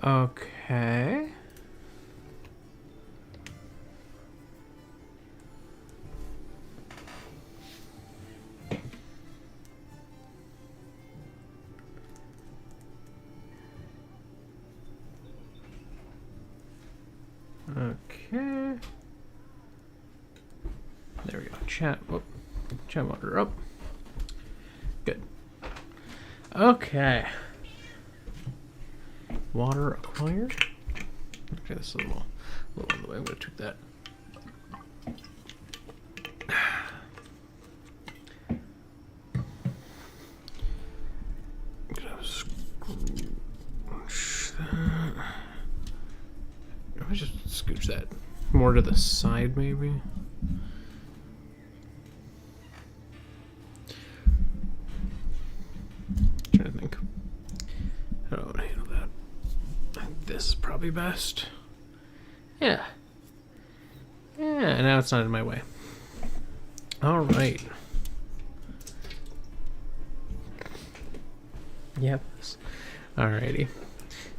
Okay. Okay. There we go. Chat. Whoop. Chat monitor up. Good. Okay. Water acquired. Okay, this is a little on the way. I'm gonna tweak that. I'm gonna scooch that. Let me just scooch that more to the side, maybe. Trying to think. How do I want to handle that? I think this is probably best. Yeah. Yeah, now it's not in my way. All right. Yep. Alrighty.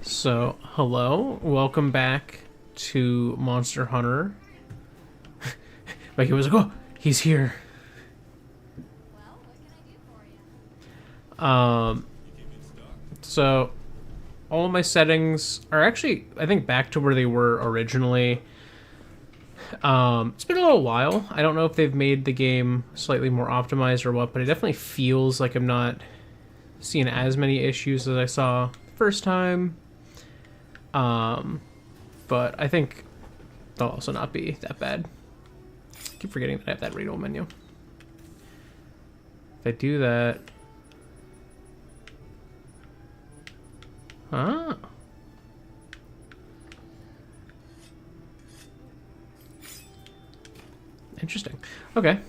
So, hello. Welcome back to Monster Hunter. Like, it was like, oh, he's here. Well, what can I do for you? So all of my settings are actually, I think, back to where they were originally. It's been a little while. I don't know if they've made the game slightly more optimized or what, but it definitely feels like I'm not seeing as many issues as I saw the first time. But I think they'll also not be that bad. I keep forgetting that I have that readable menu. If I do that... Ah. Interesting. Okay.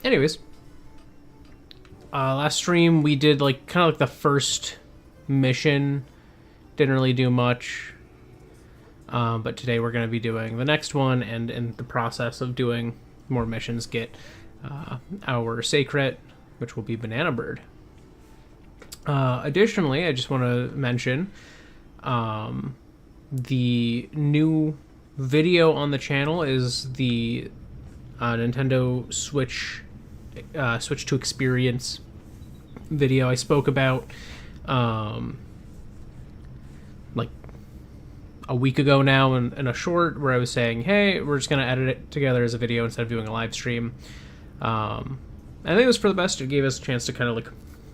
Anyways. Last stream we did like kind of like the first mission. Didn't really do much. But today we're going to be doing the next one, and in the process of doing more missions, get our Sacred, which will be Bananabird. Additionally, I just want to mention the new video on the channel is the Nintendo Switch Switch to Experience video I spoke about like a week ago now in a short, where I was saying, hey, we're just going to edit it together as a video instead of doing a live stream. I think it was for the best. It gave us a chance to kind of like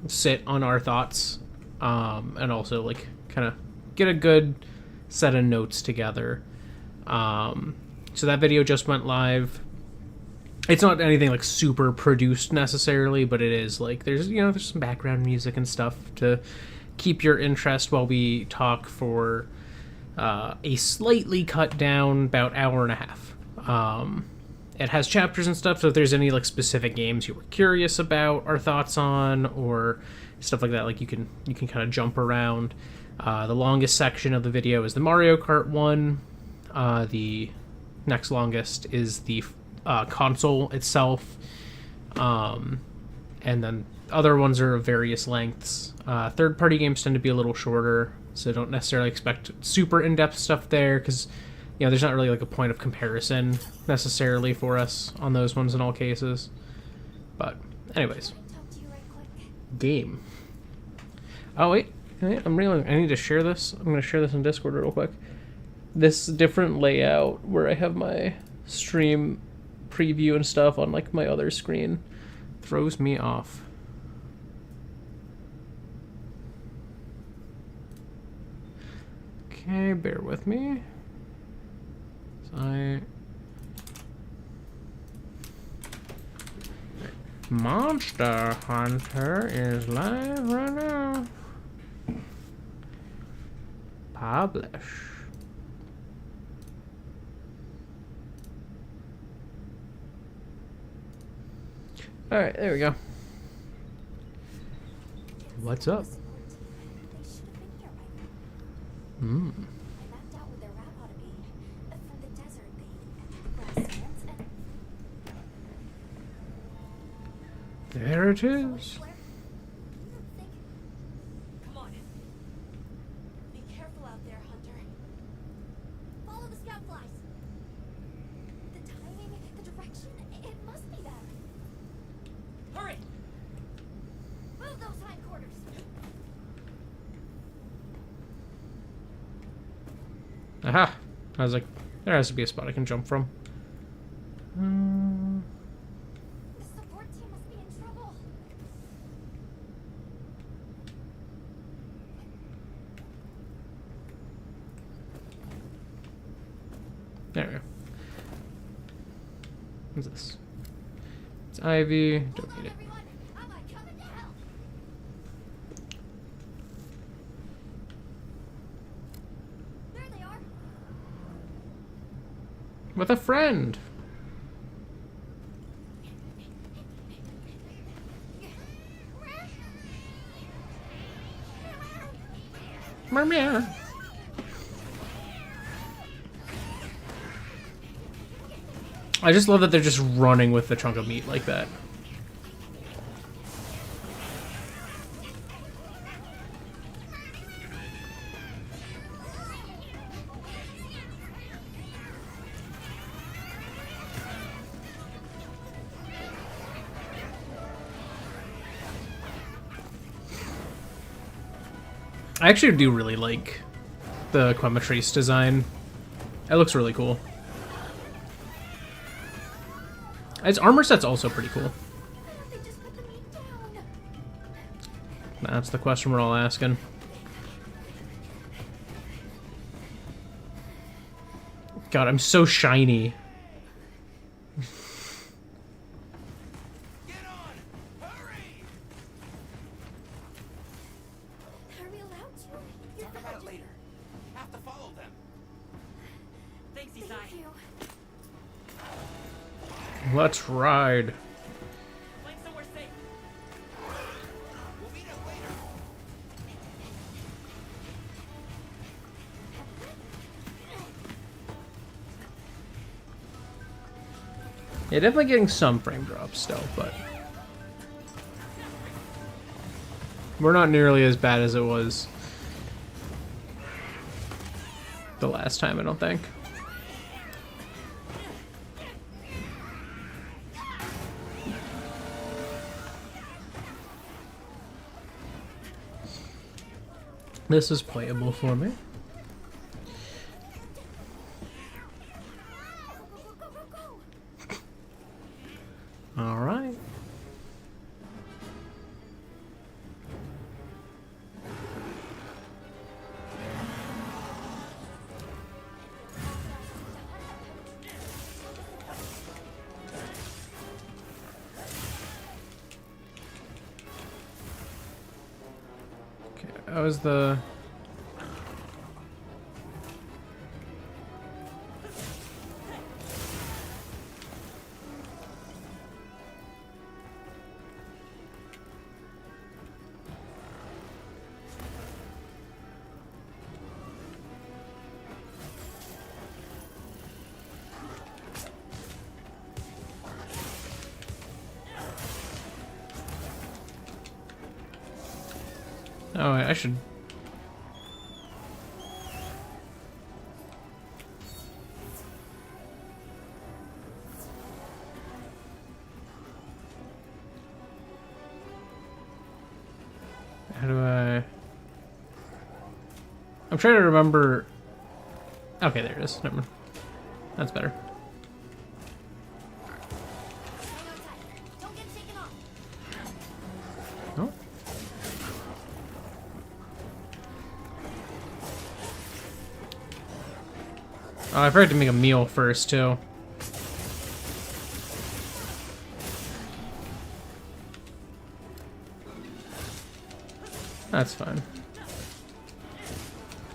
sit on our thoughts and also like kind of get a good set of notes together. So that video just went live. It's not anything like super produced necessarily, but it is like there's some background music and stuff to keep your interest while we talk for a slightly cut down about hour and a half. It has chapters and stuff, so if there's any like specific games you were curious about our thoughts on or stuff like that, like you can kind of jump around. The longest section of the video is the Mario Kart one. The next longest is the console itself, and then other ones are of various lengths. Third-party games tend to be a little shorter, so don't necessarily expect super in-depth stuff there, because there's not really like a point of comparison necessarily for us on those ones in all cases. But anyways, game. Oh wait, I need to share this. I'm going to share this in Discord real quick. This different layout where I have my stream preview and stuff on like my other screen throws me off. Okay, bear with me. Monster Hunter is live right now. Publish. Alright, there we go. What's up? Hmm. There it is. Come on. Be careful out there, Aha! I was like, there has to be a spot I can jump from. The support team must be in trouble. There we go. What's this? It's Ivy. Don't Hold on, need it. everyone. I'm coming to help. There they are. With a friend. Meow. I just love that they're just running with the chunk of meat like that. I actually do really like the Quematrice design. It looks really cool. Its armor set's also pretty cool. Why don't they just put the meat down? That's the question we're all asking. God, I'm so shiny. Get on! Hurry! Are we allowed to? You're Talk about it later. Have to follow them. Thanks, Thank Isai. you. Let's ride. Going somewhere safe. We'll meet up later. Yeah, definitely getting some frame drops still, but we're not nearly as bad as it was the last time, I don't think. This is playable for me. Go, go, go, go, go. All right. Okay, that was the... Oh, I should... How do I... I'm trying to remember... Okay, there it is. Never mind. That's better. Hang on tight. Don't get taken off. Oh. Oh, I forgot to make a meal first, too. That's fine. You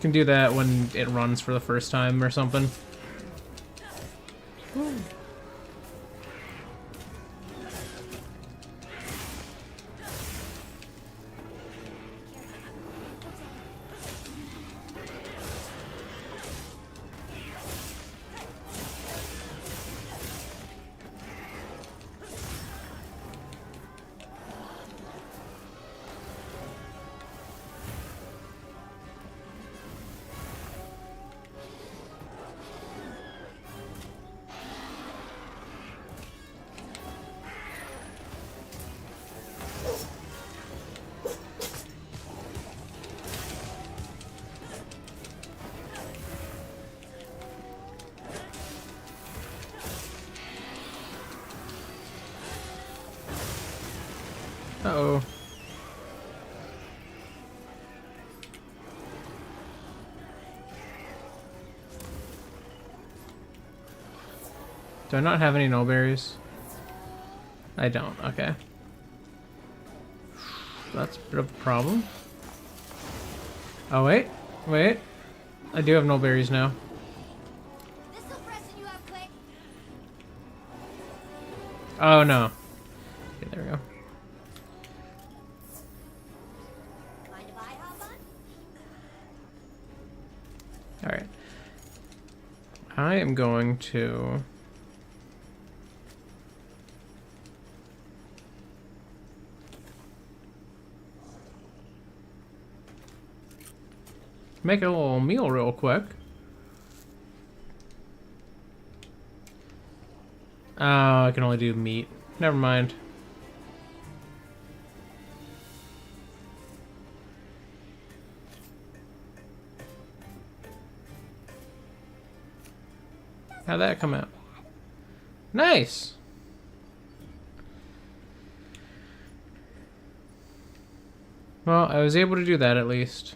can do that when it runs for the first time or something. Uh-oh. Do I not have any no berries? I don't. Okay. That's a bit of a problem. Oh, wait. Wait. I do have no berries now. This'll freshen you up quick. Oh, no. Okay, there we go. Mind if I hop on? Alright. I am going to... make a little meal real quick. Oh, I can only do meat. Never mind. How'd that come out? Nice! Well, I was able to do that at least.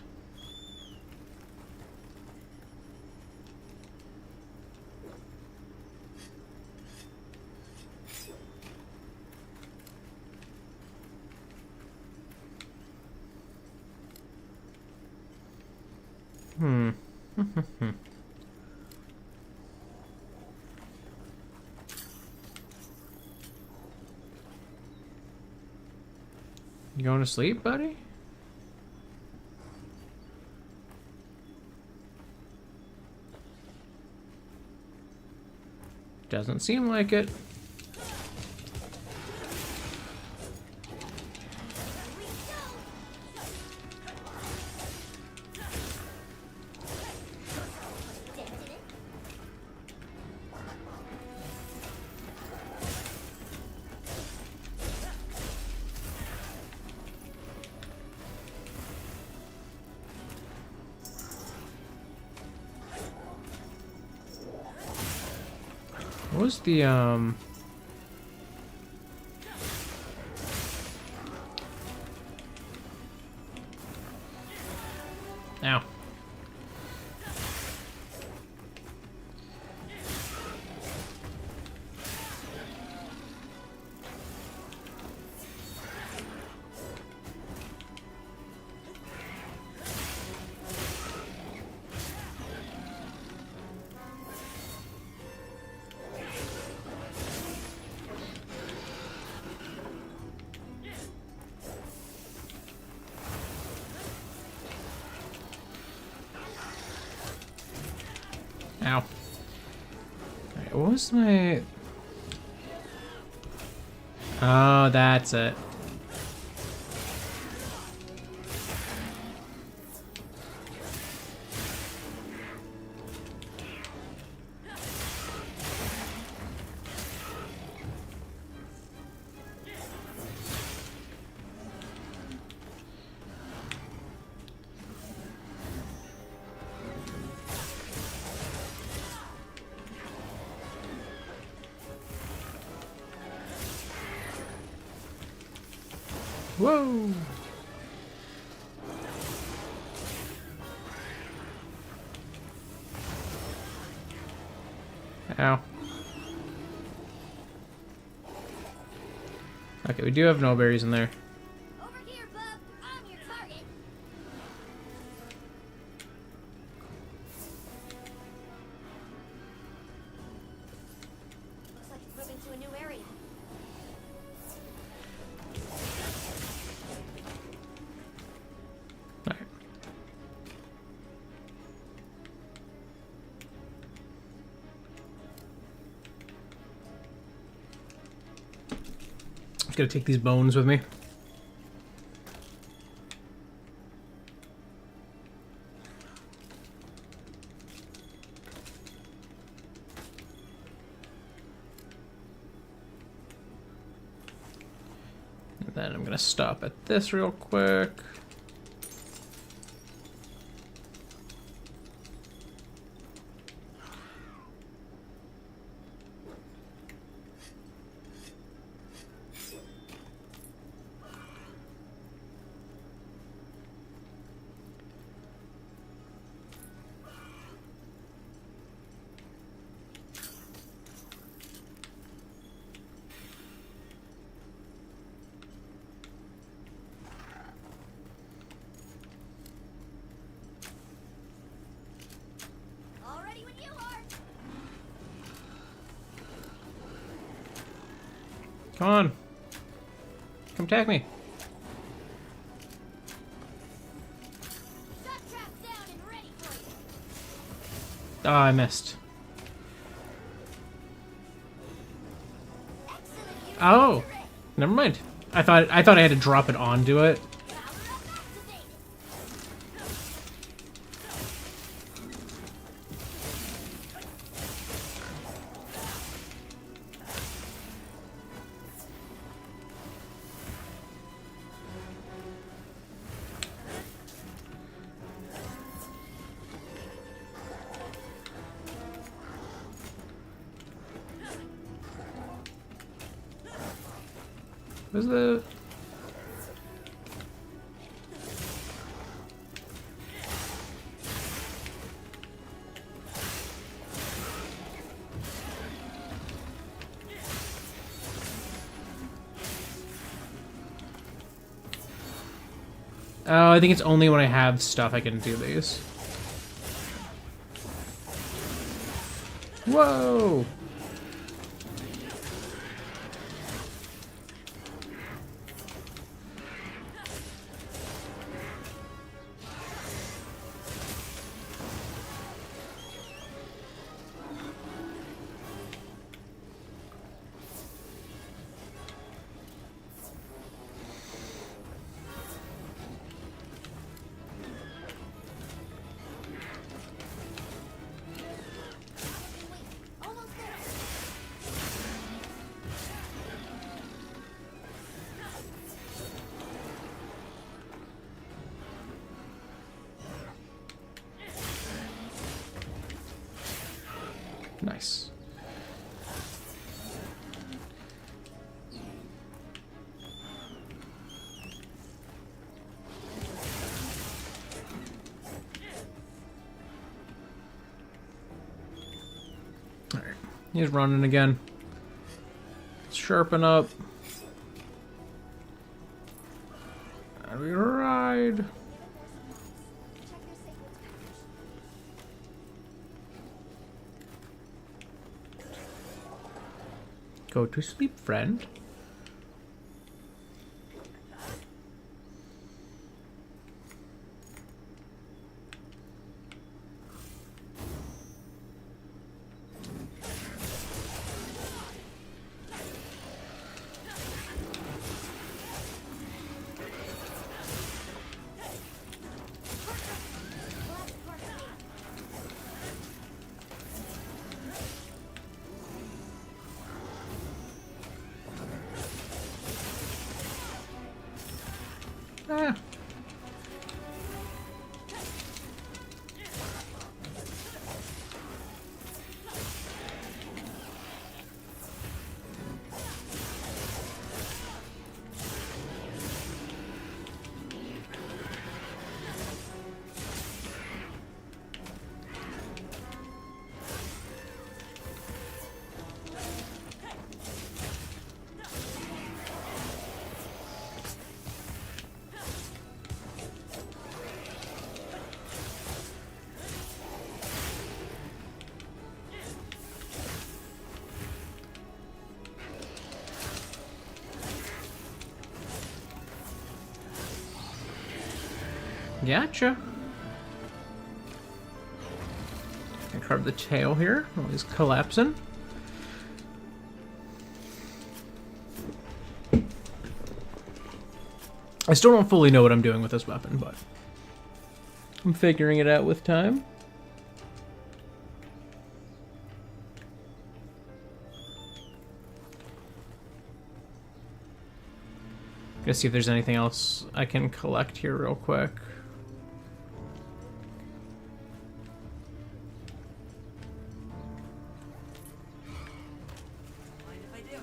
Hmm. You going to sleep, buddy? Doesn't seem like it. What was the Ow. Ow. Alright, what was my... Oh, that's it. Whoa! Ow. Okay, we do have no berries in there. Over here, bub. I'm your target. Looks like it's moving to a new area. Alright. Just gotta take these bones with me. And then I'm gonna stop at this real quick. Come on. Come attack me. Shot trap down and ready for you. Oh, I missed. Excellent. Unit. Oh, never mind. I thought I had to drop it onto it. Power up activated. Where's the... Oh, I think it's only when I have stuff I can do these. Whoa! Almost there. Nice. Alright, he's running again. Sharpen up. And we ride. Check their signals package. Go to sleep, friend. Ah. Gotcha. I carve the tail here while he's collapsing. I still don't fully know what I'm doing with this weapon, but I'm figuring it out with time. Gonna see if there's anything else I can collect here real quick. Mind if I do?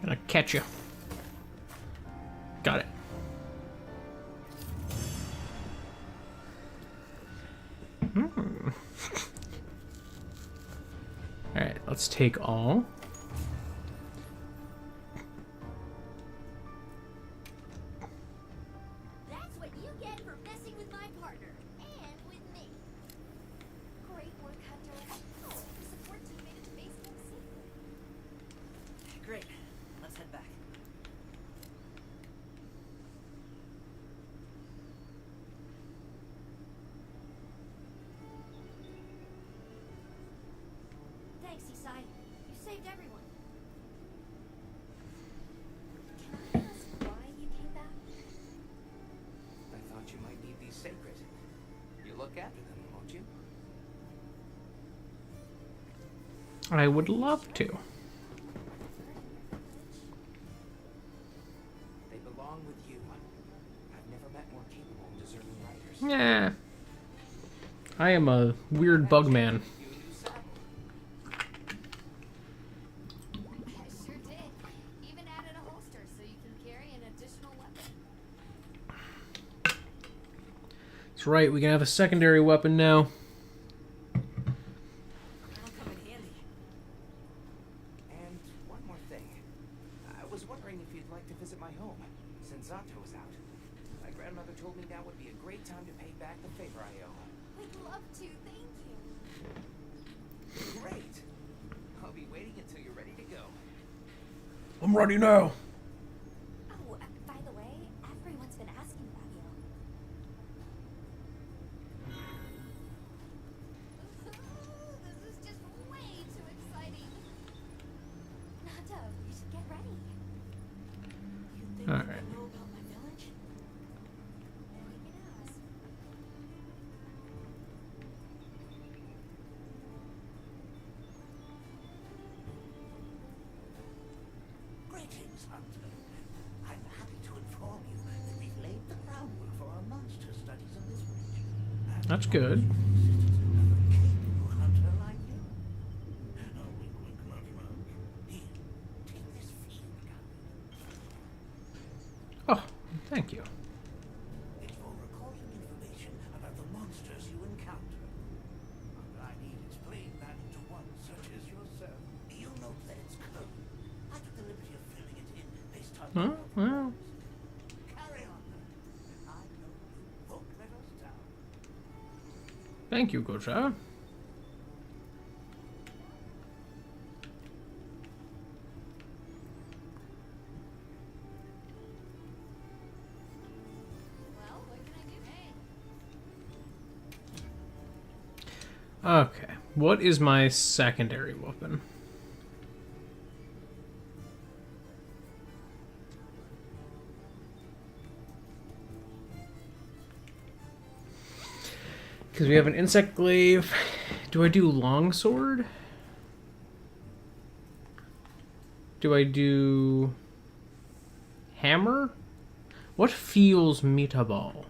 Gonna catch you. Got it. Alright, let's let's take all. That's what you get for messing with my partner and with me. Great work, Hunter. Oh, the support team made it to base camp safely. Great. Let's head back. Thanks, Isai. You saved everyone. Can I ask why you came back? I thought you might need these sacred. You look after them, won't you? I would love to. They belong with you. I've never met more capable and deserving riders. Yeah. I am a weird bug man. You a new saddle. I sure did. Even added a holster so you can carry an additional weapon. That's right, we can have a secondary weapon now. That'll come in handy. And one more thing. I was wondering if you'd like to visit my home, since Zato was out. My grandmother told me now would be a great time to pay back the favor I owe. We'd love to, thank you. Great! I'll be waiting until you're ready to go. I'm ready now. Oh, by the way, everyone's been asking about you. This is just way too exciting. Nato, you should get ready. You think All they right. know about my village? We can ask. Greetings, Hunter. I'm happy to inform you that we've laid the groundwork for our master studies in this region. And That's good. a capable hunter like you. Oh, wink, wink, nudge, nudge. Here, take this field gun. Oh, thank you. It's for recording information about the monsters you encounter. What I need is plain vantage to one such as yourself. You'll note that it's code. I took the liberty of filling it in based on Huh? your Well, Carry on, then. I know you won't let us down. thank you, Gocha. Well, what can I do? Hey. Okay, what is my secondary weapon? Because we have an insect glaive. Do I do longsword? Do I do hammer? What feels metaball?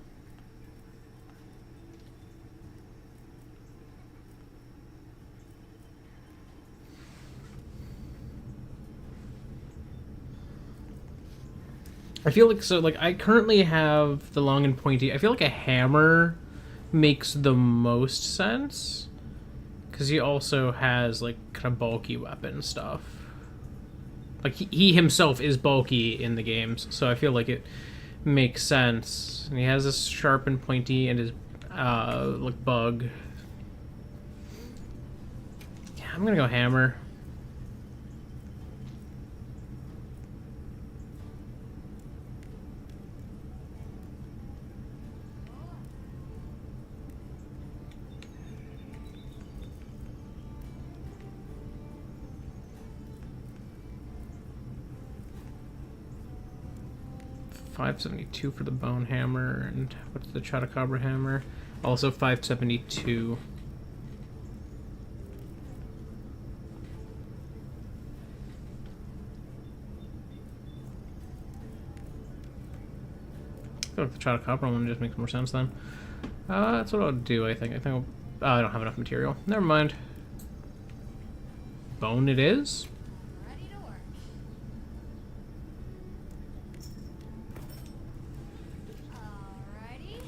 I feel like I currently have the long and pointy. I feel like a hammer makes the most sense because he also has like kind of bulky weapon stuff. Like he himself is bulky in the games, so I feel like it makes sense. And he has this sharp and pointy and his like bug. Yeah, I'm gonna go hammer. $572 for the bone hammer, and what's the Chotacabra hammer? Also $572. I feel like the Chotacabra one just makes more sense then. That's what I'll do, I think. I don't have enough material. Never mind. Bone it is? Ready to work. Alrighty.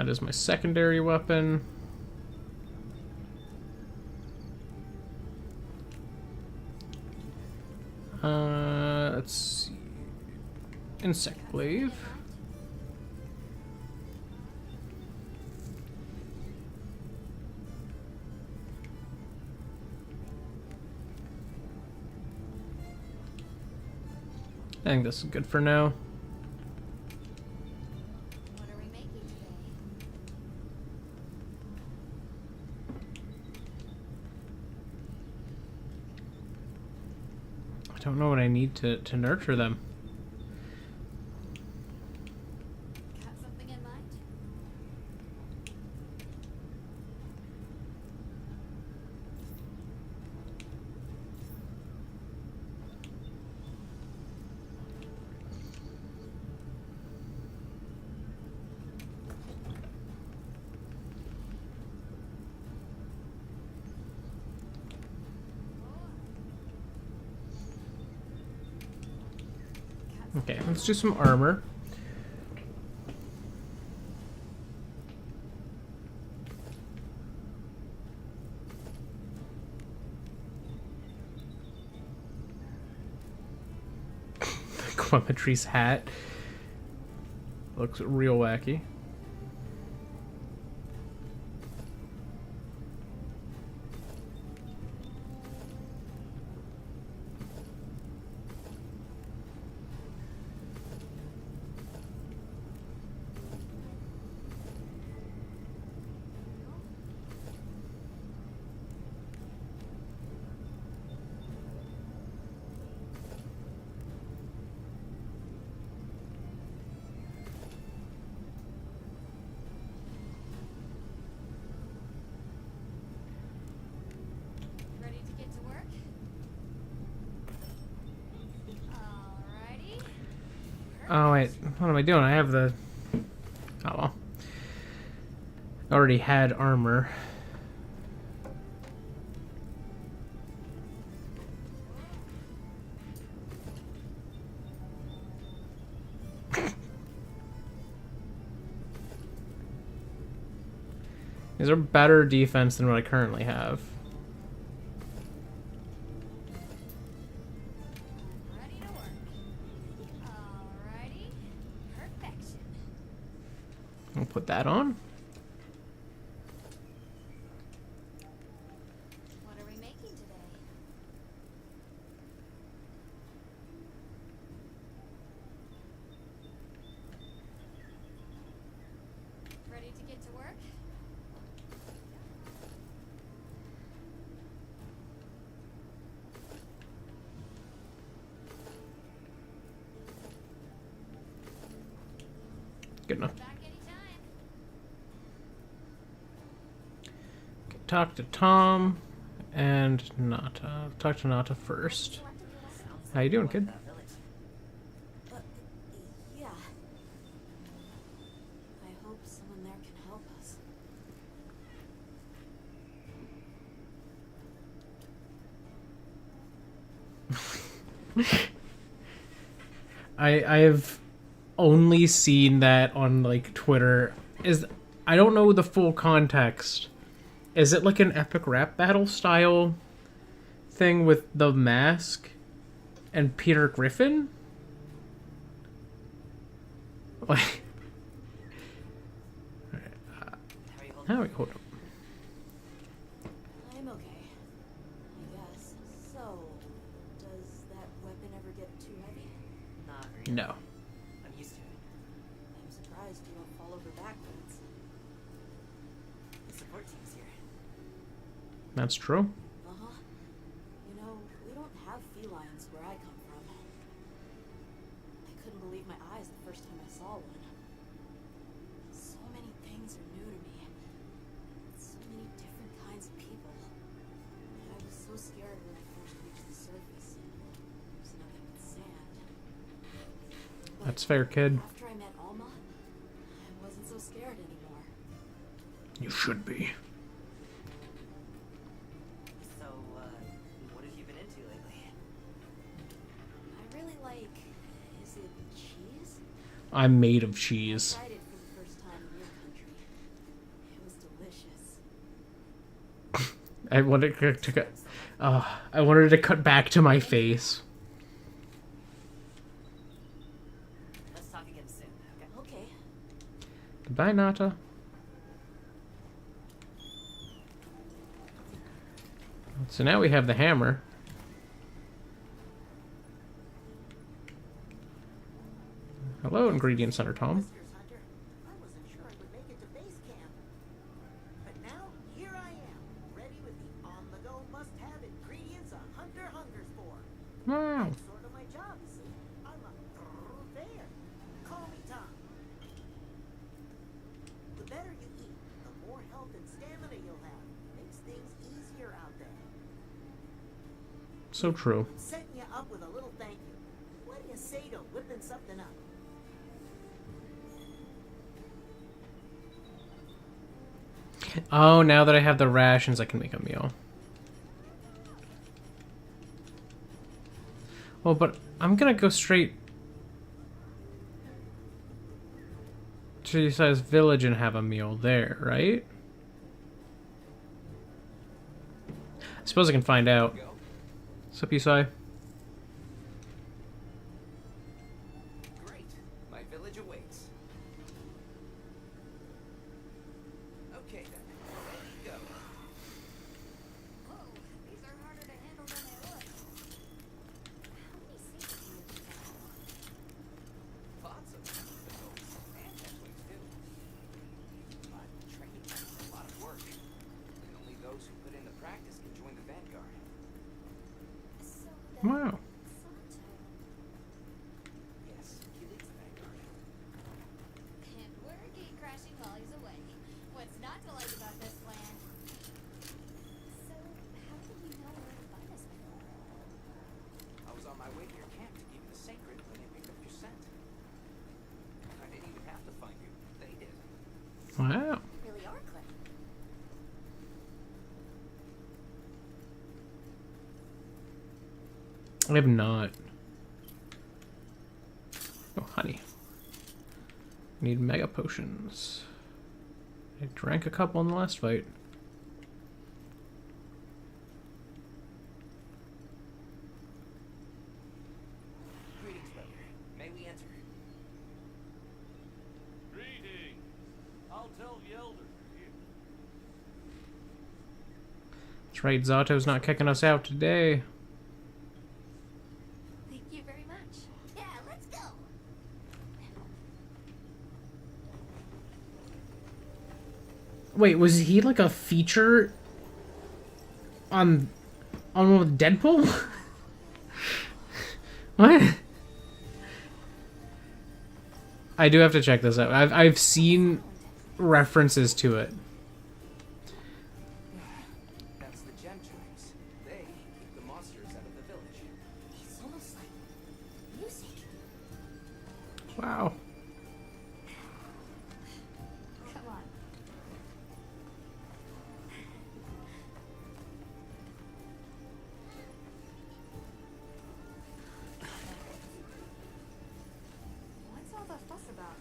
That is my secondary weapon. Let's see. Insect glaive. I think this is good for now. What are we making today? I don't know what I need to nurture them. Got something in mind? Okay, let's do some armor. Quametry's hat looks real wacky. Ready to get to work? Alrighty. Oh wait, what am I doing? I have the... Oh well. I already had armor. These are better defense than what I currently have. Ready to work. Alrighty. Perfection. I'll put that on. What are we making today? Ready to get to work? Good enough. Back anytime. Talk to Tom and Nata. Talk to Nata first. How you doing, kid? That village. Uh, yeah. I hope someone there can help us. I have only seen that on like Twitter. I don't know the full context. Is it like an epic rap battle style thing with the mask and Peter Griffin? Like, How are you holding? how we hold up? I'm okay. I guess. So, does that weapon ever get too heavy? Not really. No. I'm used to it. I'm surprised you don't fall over backwards. The support team's here. That's true. Uh-huh. You know, we don't have felines where I come from. I couldn't believe my eyes the first time I saw one. So many things are new to me. So many different kinds of people. I was so scared when I first reached the surface and there was nothing but sand. But That's fair, kid. after I met Alma, I wasn't so scared anymore. You should be. So, what have you been into lately? I really like, is it cheese? I'm made of I cheese. tried it for the first time in your country. I wanted to cut. I wanted to cut back to my face. Let's talk again soon. Okay. Goodbye, Nata. So now we have the hammer. Hello, Ingredient Center, Tom. Whiskers, Hunter. I wasn't sure I would make it to base camp. But now, here I am, ready with the on-the-go must-have ingredients a hunter hungers for. Wow. That's sort of my job, you see. I'm a purveyor. Call me Tom. The better you eat, the more health and stamina you'll have. Makes things easier out there. So true. I'm setting you up with a little thank you. What do you say to whipping something up? Oh, now that I have the rations, I can make a meal. Well, but I'm gonna go straight to Yesai's village and have a meal there, right? I suppose I can find out. Go. What's up, Yesai? Great. My village awaits. Okay then. Ready to go. Whoa, these are harder to handle than they look. How many secrets do you have? Lots of adults and hatchlings too. But training is a lot of work. And only those who put in the practice can join the Vanguard. So Wow. Santo. Yes, he leads the Vanguard. And we're gate crashing while he's away. What's not to like about this plan? So, how did you know where to find us before? I was on my way to your camp to give you the sacred when they picked up your scent. I didn't even have to find you. They did. Wow. You really are clever. I have not. Oh, honey. Need mega potions. I drank a couple in the last fight. Greetings, brother. May we enter? Greetings. I'll tell the elders you're here. That's right, Zato's not kicking us out today. Thank you very much. Yeah, let's go. Wait, was he like a feature on one with Deadpool? What? I do have to check this out. I've seen references to it. That's the gem chimes. They keep the monsters out of the village. It's almost like music. Wow. Come on. What's all the fuss about?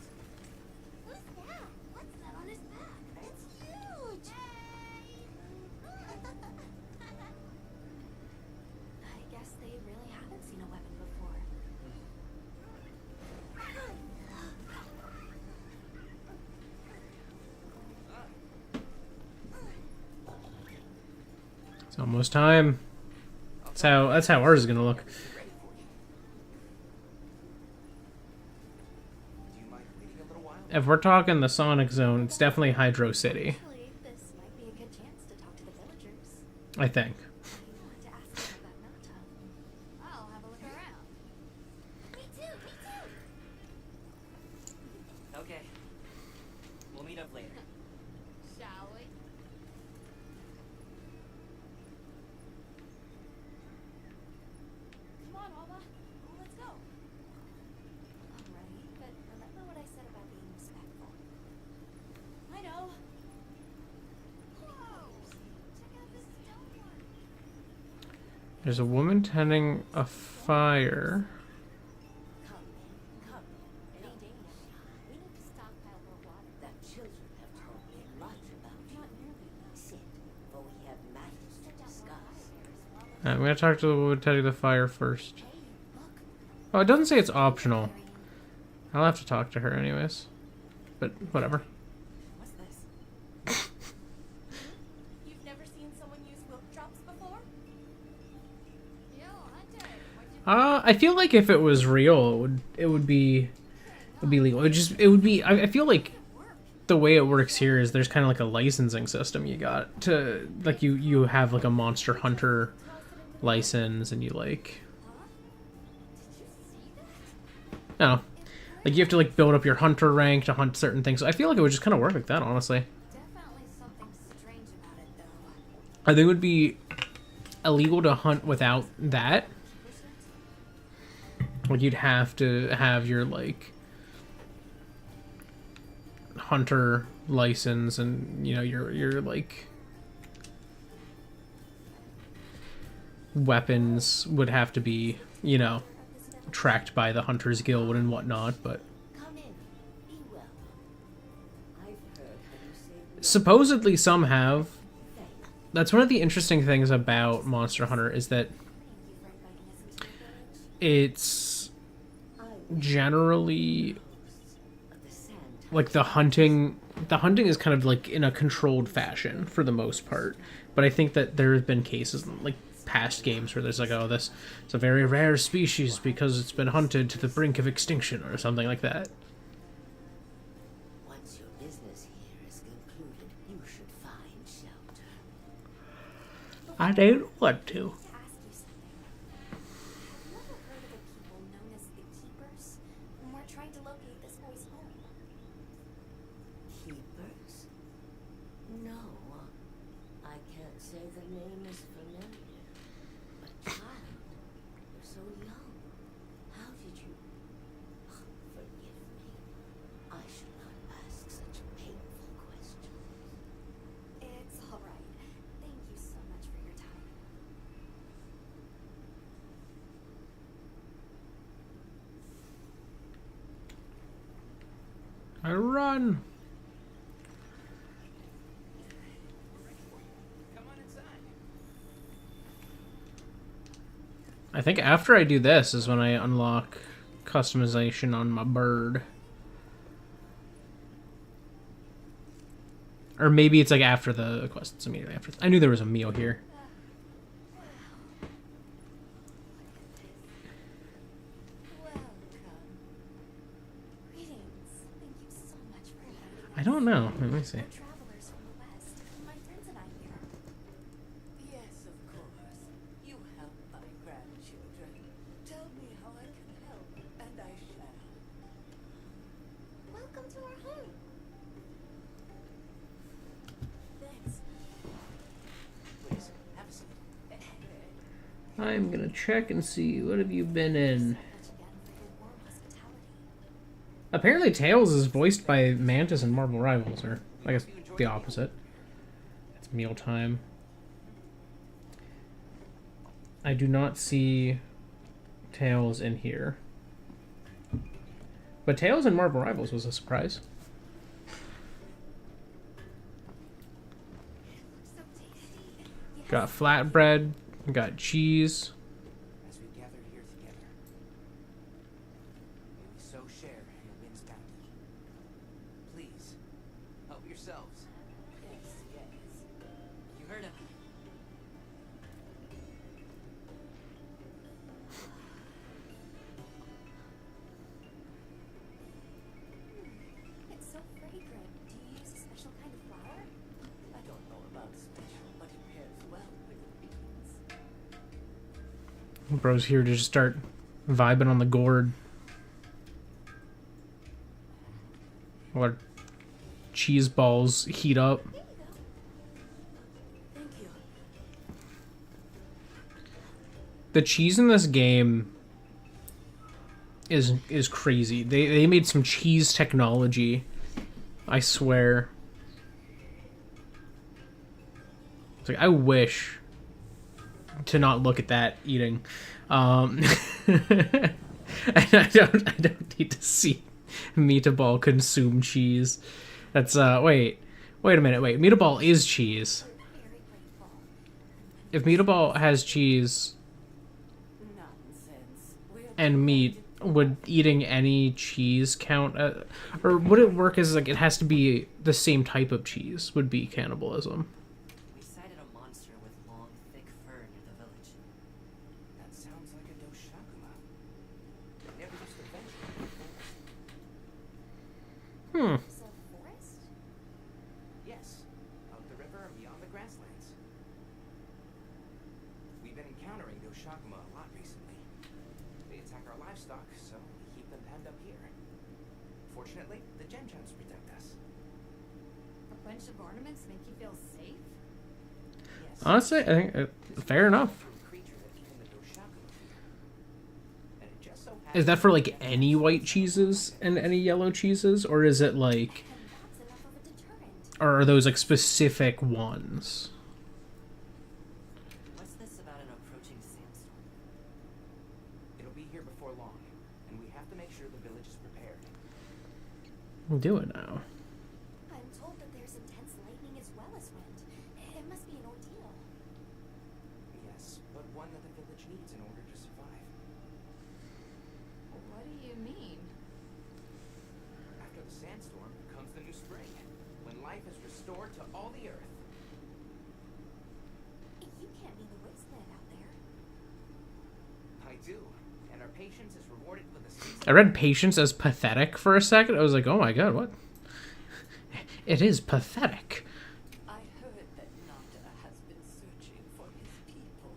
Who's that? What's that on his back? It's huge! I guess they really haven't seen a weapon before. It's almost time. That's how ours is gonna look. Be ready for you. Do you mind waiting a little while? If we're talking the Sonic Zone, it's definitely Hydro City, Actually, this might be a good chance to talk to the villagers. I think. I want to ask them about Nata. I'll have a look around. Me too, me too! Okay. We'll meet up later. Shall we? Come on, Alma. Let's go. Alright, but remember what I said about being respectful. I know. Whoa! Check out this stone one. There's a woman tending a fire. Come, come. Any danger? We need to stockpile more water. The children have told me much about you. Not nearly enough. Sit, for we have matters to I'm gonna talk to the woman tending the fire first. Hey, look. Oh, it doesn't say it's optional. I'll have to talk to her anyways. But whatever. What's this? You've never seen someone use milk drops before? Yo, Hunter, what'd you I feel like if it was real, it would be legal. It would be. I feel like the way it works here is there's kind of like a licensing system you got to like you have like a Monster Hunter license and you like I don't know. Like you have to like build up your hunter rank to hunt certain things. So I feel like it would just kind of work like that, honestly. Definitely something strange about it, though. I think it would be illegal to hunt without that. Like you'd have to have your like hunter license and your like weapons would have to be tracked by the Hunters Guild and whatnot, but Come in. Be well. I've heard how you saved supposedly some have. That's one of the interesting things about Monster Hunter is that it's generally the sand. like the hunting is kind of like in a controlled fashion for the most part, but I think that there have been cases like past games where there's like, oh, this it's a very rare species because it's been hunted to the brink of extinction or something like that. Once your business here is concluded, you should find shelter. I don't want to. To ask you something. Have you ever heard of the people known as the Keepers? When we're trying to locate this boy's home. Keepers? No. I can't say the name is familiar. But child, you're so young. How did you... Forgive me. I should not ask such painful questions. It's all right. Thank you so much for your time. I run. Come on inside. I think after I do this is when I unlock customization on my bird. Or maybe it's like after the quest. It's immediately after. I knew there was a meal here. Welcome. Greetings. Thank you so much for inviting us. I don't know. Let me see. We're travelers from the West. My friends and I here. Yes, of course. You help my grandchildren. Tell me how I can help, and I shall. Welcome to our home. Thanks. Please, have a seat. I'm gonna check and see what have you been in. Much again for your warm hospitality. Apparently, Tails is voiced by Mantis and Marvel Rivals, or I guess the opposite. It's mealtime. I do not see Tails in here. But Tails and Marvel Rivals was a surprise. So tasty. Yes. Got flatbread, got cheese. As we gather here together, may we so share in the wind's bounty. Please, help yourselves. Yes, yes. You heard him. It's so fragrant. Do you use a special kind of flower? I don't know about special, but it pairs well with beans. Bro's here to just start vibing on the gourd. While our cheese balls heat up. There you go. Thank you. The cheese in this game is crazy. They made some cheese technology. I swear. It's like I wish to not look at that eating. I don't need to see Meatball consume cheese. That's wait a minute, Meatball is cheese. We're very grateful. And if Meatball has cheese Nonsense. We're and meat, would eating any cheese count? Or would it work as like it has to be the same type of cheese? Would be cannibalism? We sighted a monster with long, thick fur near the village. That sounds like a Doshakuma. They never used to venture. So forest? Yes, up the river and beyond the grasslands. We've been encountering Doshakuma a lot recently. They attack our livestock, so we keep them penned up here. Fortunately, the Genjans protect us. A bunch of ornaments make you feel safe? Yes. Honestly, I think fair enough. Creature that even the Doshakuma fear. And it just so Is that for like any white cheeses and any yellow cheeses, or is it like, And that's enough of a deterrent. or are those like specific ones? What's this about an approaching sandstorm? It'll be here before long, and we have to make sure the village is prepared. Do it now. I'm told that there's intense lightning as well as wind. It must be an ordeal. Yes, but one that the village needs in order to survive. What do you mean? After the sandstorm comes the new spring, when life is restored to all the earth. You can't mean the wasteland out there. I do, and our patience is rewarded with a season. I read patience as pathetic for a second. I was like, oh my god, what? It is pathetic. I heard that Nata has been searching for his people.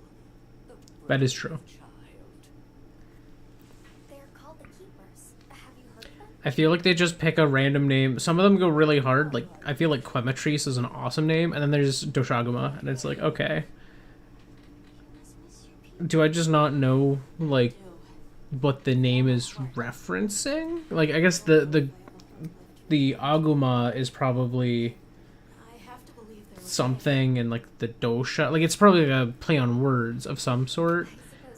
The That is brave true. child. They're called the Keepers. Have you heard of them? I feel like they just pick a random name. Some of them go really hard. Like, I feel like Quematrice is an awesome name, and then there's Doshaguma, and it's like, okay. You must miss your people. Do I just not know, like, what the name is referencing? Like, I guess the Aguma is probably I have to believe there was something, and like the dosha, like it's probably like a play on words of some sort.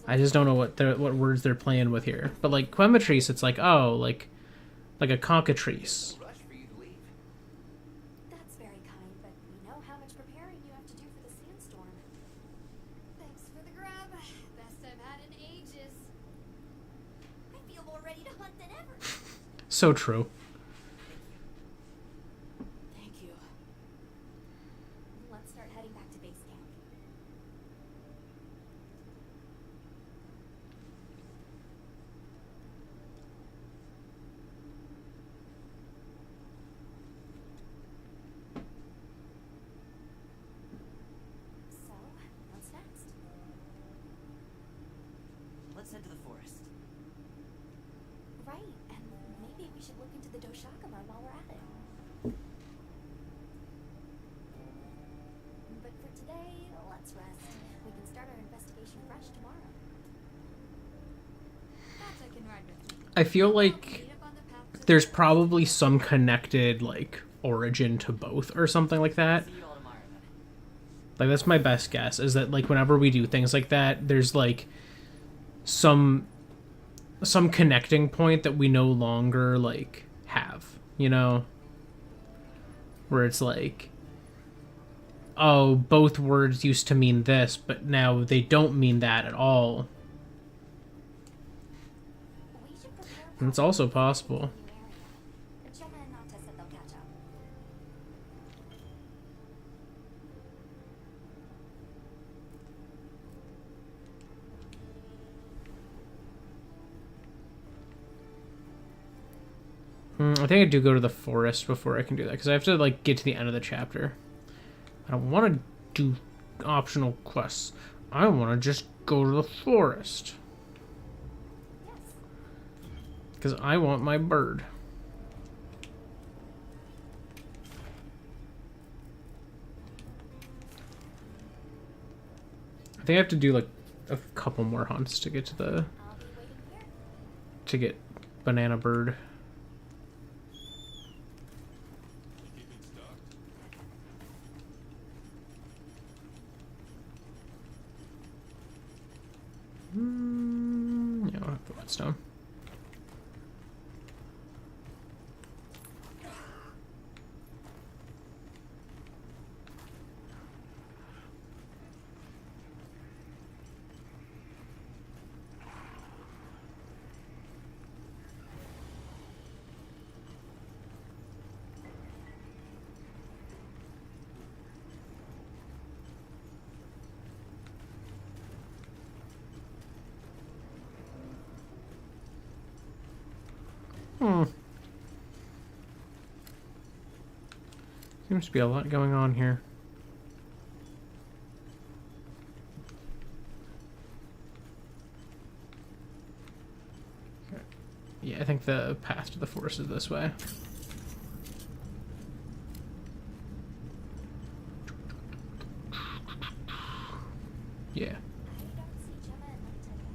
I just don't know what words they're playing with here. But like Quematrice, it's like, oh, like a cockatrice. Rush for you to leave. That's very kind, but we know how much preparing you have to do for the sandstorm. Thanks for the grub. Best I've had in ages. I feel more ready to hunt than ever. So true. Thank you. Let's start heading back to base camp. So, what's next? Let's head to the forest. Right, and maybe we should look into the Doshakama while we're at it. But for today, let's rest. We can start our investigation fresh tomorrow. That I can ride with me. I feel like Meet up on the path to there's the probably some connected like origin to both or something like that. See you all tomorrow then. Like that's my best guess, is that like whenever we do things like that, there's like some connecting point that we no longer like have, you know? Where it's like, oh, both words used to mean this, but now they don't mean that at all. We should prepare And it's also possible. a new area. Gemma and Nata said they'll catch up. I think I do go to the forest before I can do that, because I have to like get to the end of the chapter. I don't want to do optional quests. I want to just go to the forest. Yes. Because I want my bird. I think I have to do like a couple more hunts to get to the I'll be waiting here. to get Bananabird. Yeah, I'll have the whetstone. Seems to be a lot going on here. Yeah, I think the path to the forest is this way. Yeah. I don't see Gemma and Lita yet.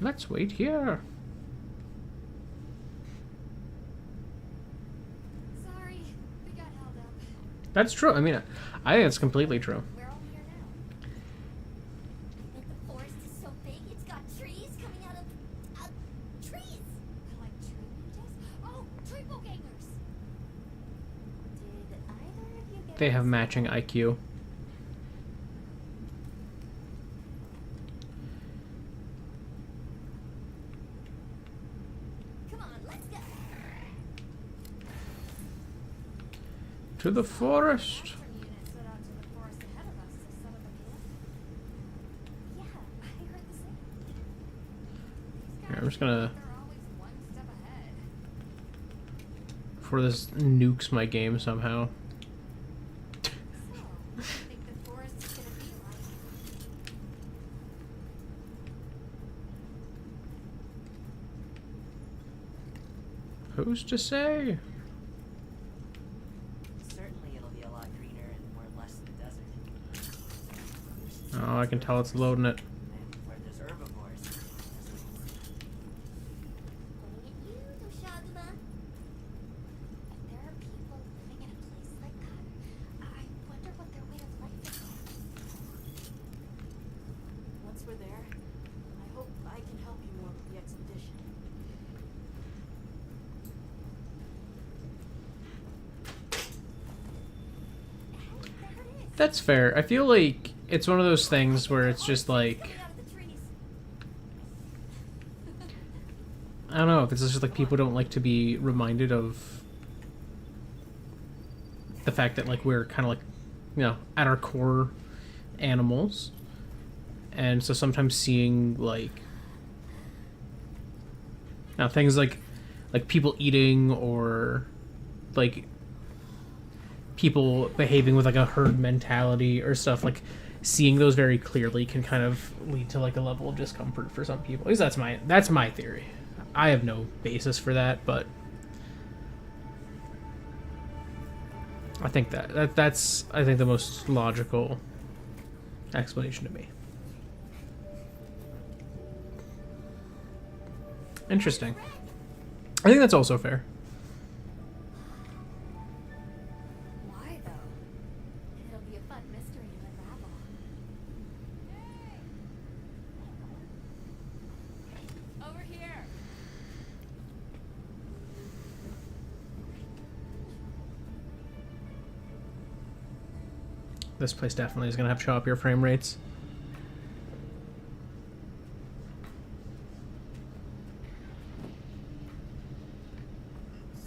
Let's Let's wait here. wait here. Sorry, we got held up. That's true. I mean, I think it's completely true. We're all here now. And the forest is so big, it's got trees coming out of trees. Like tree ninjas? Oh, triple gangers. Did either of you get They have this? matching IQ. Come on, let's go. To the forest. Action unit set out to the forest ahead of us to set up a camp. Yeah, I heard the same. These Here, I'm guys just gonna- think they're always one step ahead. Before this nukes my game somehow. So, what do you think the forest is gonna be like? Who's to say? Certainly it'll be a lot greener and more or less the desert. Oh, I can tell it's loading it. And where there's herbivores. Pointing at you, Doshaguma. If there are people living in a place like that, I wonder what their way of life is like. Once we're there, I hope I can help you more with the expedition. Hey, there it is. That's fair. I feel like it's one of those things where it's just like, Coming out of the trees. I don't know if it's just like people don't like to be reminded of the fact that like we're kind of like, you know, at our core animals. And so sometimes seeing like now things like people eating or like people behaving with like a herd mentality or stuff, like seeing those very clearly can kind of lead to like a level of discomfort for some people. At least that's my theory. I have no basis for that, but I think that's I think the most logical explanation to me. Interesting. I think that's also fair. Why though? It'll be a fun mystery to unravel. Over here. This place definitely is going to have choppier frame rates.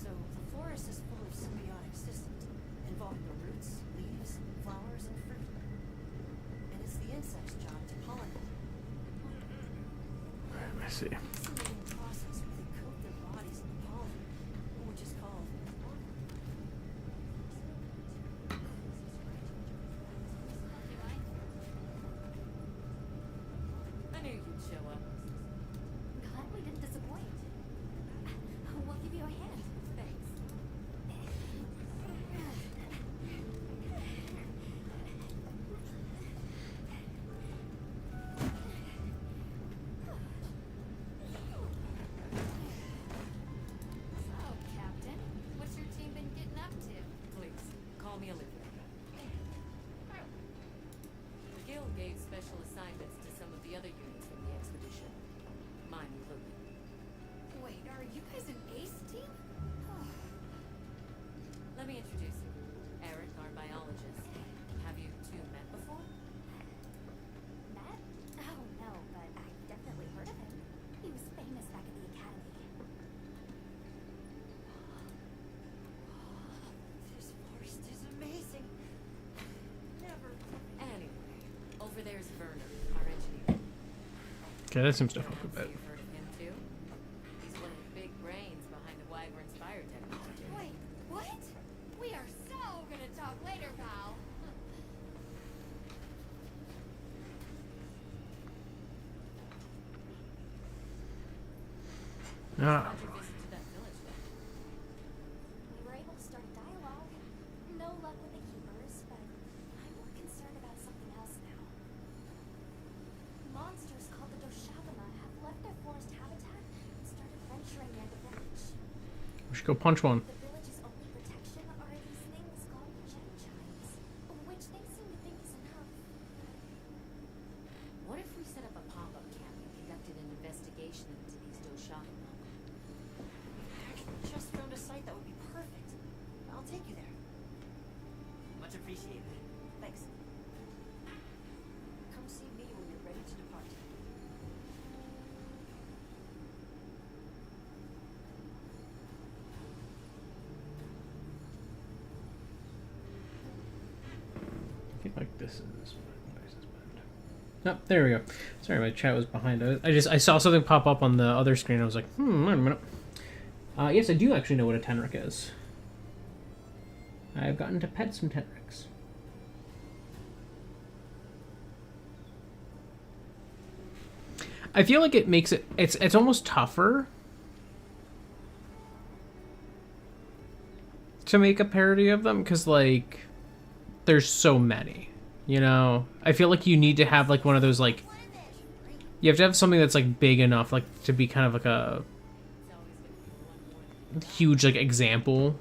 So the forest is full of symbiotic systems involving the roots, leaves, flowers, and fruit. And it's the insect's job to pollinate. Let me see. Fascinating process where they coat their bodies in the pollen, which is called I knew you'd show up. Glad we didn't disappoint. We'll give you a hand. Thanks. So, Captain, what's your team been getting up to? Please, call me Olivia. The guild gave special assignments to some of the other units from the expedition. Mine included. Wait, are you guys an ace team? Let me introduce you. Eric, our biologist. Have you two met before? Matt? Oh no, but I've definitely heard of him. He was famous back at the academy. This forest is amazing. Never. Anyway, over there's Werner, our engineer. Okay, that seems to help a bit. You've heard of him Ah. How'd your visit to that village go? We were able to start a dialogue. No luck with the keepers, but I'm more concerned about something else now. Monsters called the Doshavana have left their forest habitat and started venturing near the village. We should go punch one. The village's only protection are these things called gem chimes, which they seem to think is enough. What if we set up a pop-up camp and conducted an investigation into these Doshavana? I actually just found a site that would be perfect. I'll take you there. Much appreciated. Thanks. Come see me when you're ready to depart. I feel like this is oh, there we go. Sorry, my chat was behind. I saw something pop up on the other screen. I was like, wait a minute. Yes, I do actually know what a tenric is. I've gotten to pet some tenrics. I feel like it makes it's almost tougher to make a parody of them because like there's so many, you know. I feel like you need to have like one of those like you have to have something that's like big enough like to be kind of like a huge like example.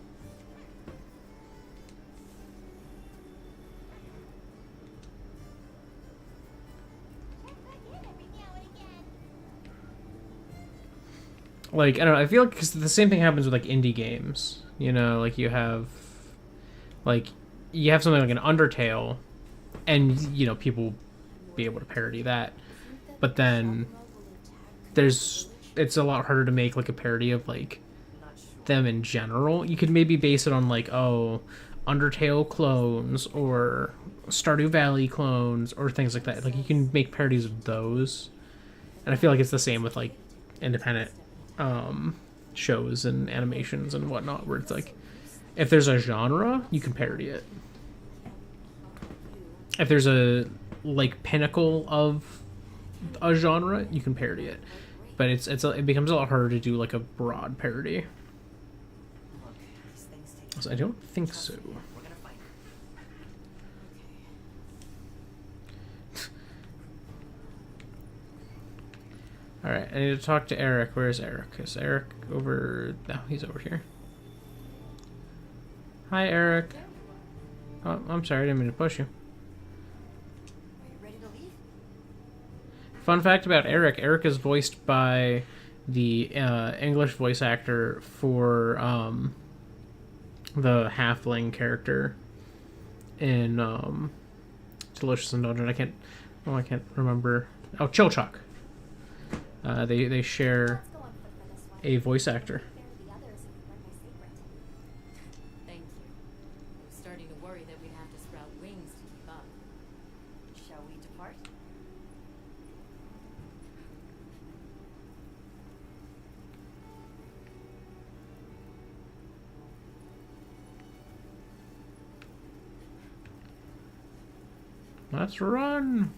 Like I don't know, I feel like because the same thing happens with like indie games, you know, like you have something like an Undertale and you know people will be able to parody that, but then it's a lot harder to make like a parody of like them in general. You could maybe base it on like, oh, Undertale clones or Stardew Valley clones or things like that. Like you can make parodies of those, and I feel like it's the same with like independent shows and animations and whatnot, where it's like if there's a genre you can parody it. If there's a like pinnacle of a genre you can parody it, but it becomes a lot harder to do like a broad parody. Look, these things take So I don't think so. We're gonna find her. Alright, I need to talk to Eric. Where's Eric? Is Eric over... No, he's over here. Hi, Eric. Oh, I'm sorry, I didn't mean to push you. Are you ready to leave? Fun fact about Eric. Eric is voiced by the English voice actor for the halfling character in Delicious and Dungeon. I can't remember. Oh, Chilchuck. They share Let's go on foot for this one. a voice actor. Fair to the others if you learn my secret. Thank you. I was starting to worry that we'd have to sprout wings to keep up. Shall we depart? Let's run.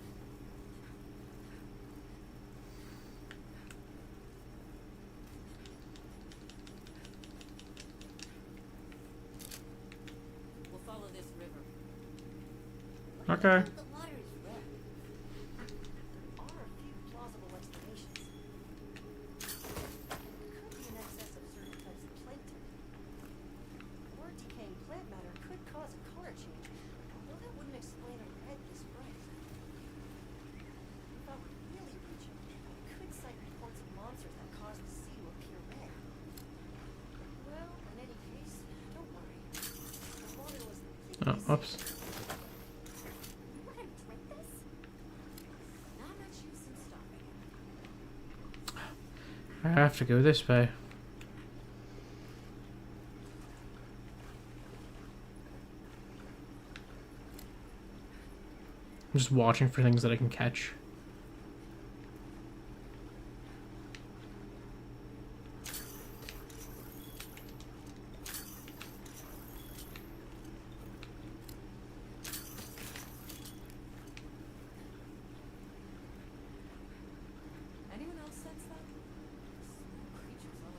We'll follow this river. Okay. The water is red. There are a few plausible explanations. Could be an excess of certain types of plankton. Or decaying plant matter could cause a color change, though that wouldn't explain a red this bright. If I were really reaching, I could cite reports of monsters that cause the sea to appear red. Well, in any case, don't worry. The water was Oh, oops. You want to drink this? not much use in stopping. I have to go this way. I'm just watching for things that I can catch. Anyone else sense that? Small creatures all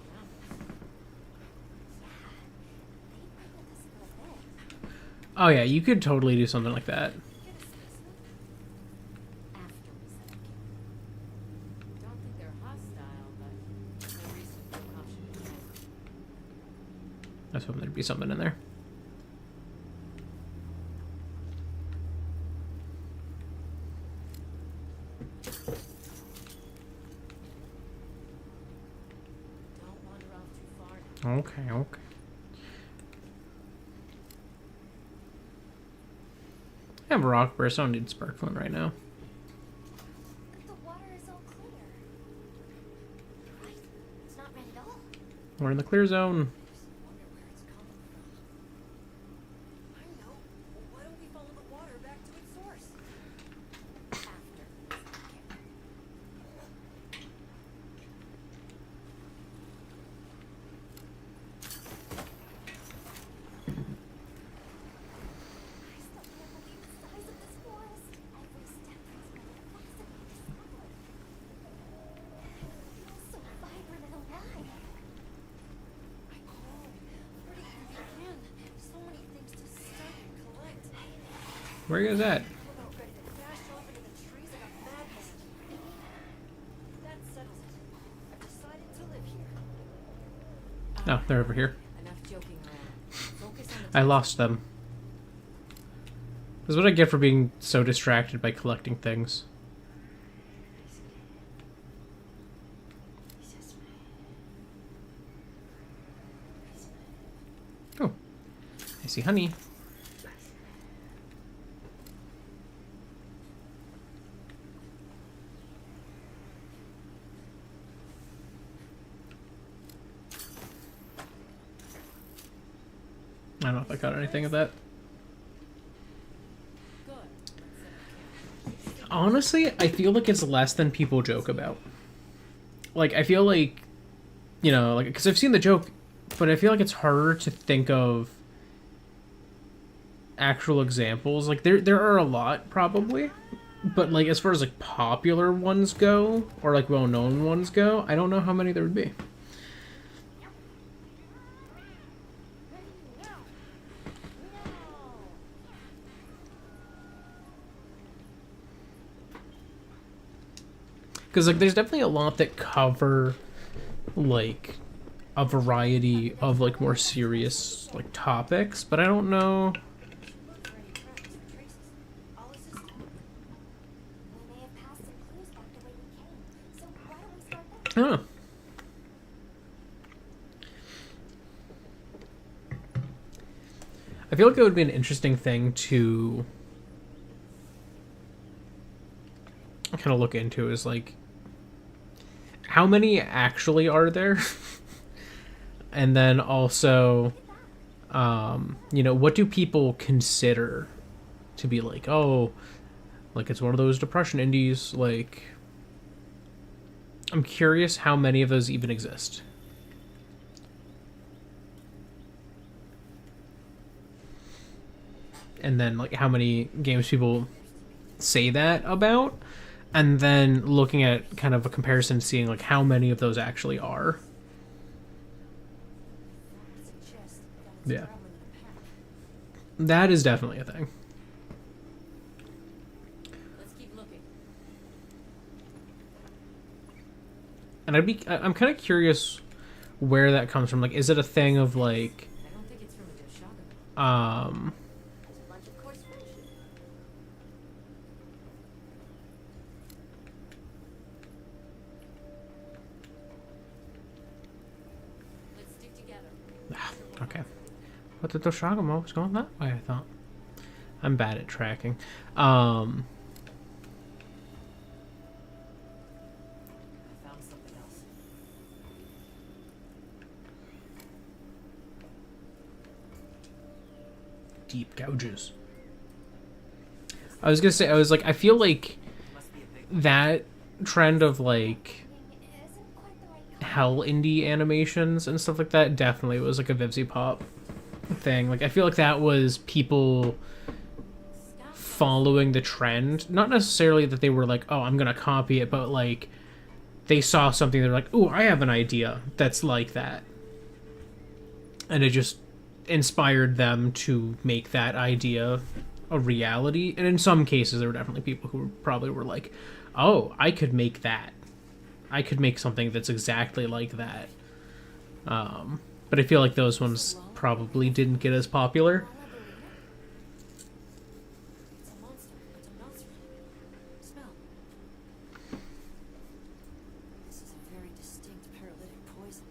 Oh yeah, you could totally do something like that. Get a specimen? After we set up camp. Don't think they're hostile, but no reason to feel cautious. I was hoping there'd be something in there. Don't wander off too far now. Okay, okay. I have a rock burst. I don't need sparkling right now. The water is all clear. You're right. It's not red at all. We're in the clear zone. Wonder where it's coming from. I know. Well, why don't we follow the water back to its source? After we set up camp. I still can't believe the size of this forest. Every step brings me a fascinating discovery. It feels so vibrant and alive. I know. Where did you begin? So many things to study and collect. Where are you guys at? I'm about ready to dash off into the trees like a madman. That settles it. I've decided to live here. Oh, they're over here. Enough joking around. Focus on I the lost them. This is what I get for being so distracted by collecting things. Oh, I see honey. I don't know if I caught anything of that. good. Let's set up camp. Honestly, I feel like it's less than people joke about. Like, I feel like, you know, like, because I've seen the joke, but I feel like it's harder to think of actual examples. Like, there are a lot, probably, but, like, as far as, like, popular ones go, or, like, well-known ones go, I don't know how many there would be. Because, like, there's definitely a lot that cover, like, a variety of, like, more serious, like, topics, but I don't know. For any tracks or traces. I'll assist you. We may have passed some clues back the way we came. So why don't we start there? I don't know. I feel like it would be an interesting thing to kind of look into is, like, how many actually are there? And then also, you know, what do people consider to be like, oh, like it's one of those depression indies? Like, I'm curious how many of those even exist. And then, like, how many games people say that about, and then looking at kind of a comparison, seeing, like, how many of those actually are. Suggest that it's Yeah. traveling in a pack. That is definitely a thing. Let's keep looking. And I'm kind of curious where that comes from. Like, is it a thing of, like, I don't think it's from a Doshaga. There's a bunch of coarse fish. Let's stick together. okay. But the Doshagamo was going that way, I thought. I'm bad at tracking. I found something else. Deep gouges. I was gonna say, I feel like Must be a big that trend of, like, It isn't quite the right color. hell indie animations and stuff like that definitely was, like, a Vivzy Pop thing. Like, I feel like that was people following the trend. Not necessarily that they were like, oh, I'm gonna copy it, but, like, they saw something, they're like, ooh, I have an idea that's like that. And it inspired them to make that idea a reality. And in some cases, there were definitely people who probably were like, "Oh, I could make that. I could make something that's exactly like that." But I feel like those ones probably didn't get as popular. It's a monster. It's a monster. Smell. This is a very distinct paralytic poison.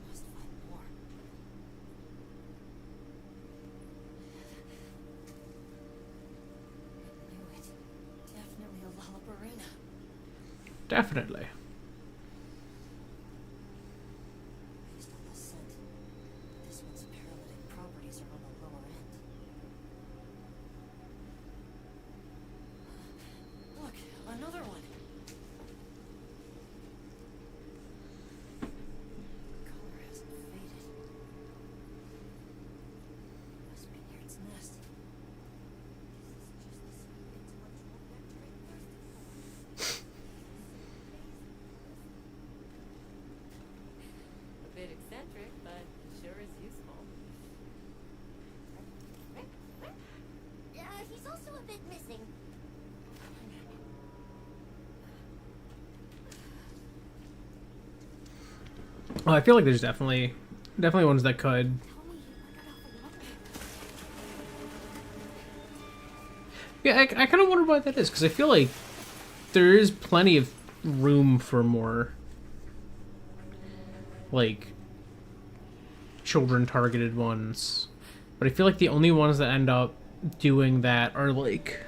Must find more. I knew it. Definitely a Lollabarina. Definitely. Based on the scent, this one's paralytic properties are on the lower end. Look, another one. Color hasn't faded. Must be near its nest. This is just the same intellectual nectar it thirsted for. A bit eccentric, but sure is useful. He's also a bit missing. Well, I feel like there's definitely ones that could. Yeah, I kind of wonder why that is, because I feel like there is plenty of room for more, like, children targeted ones, but I feel like the only ones that end up doing that are like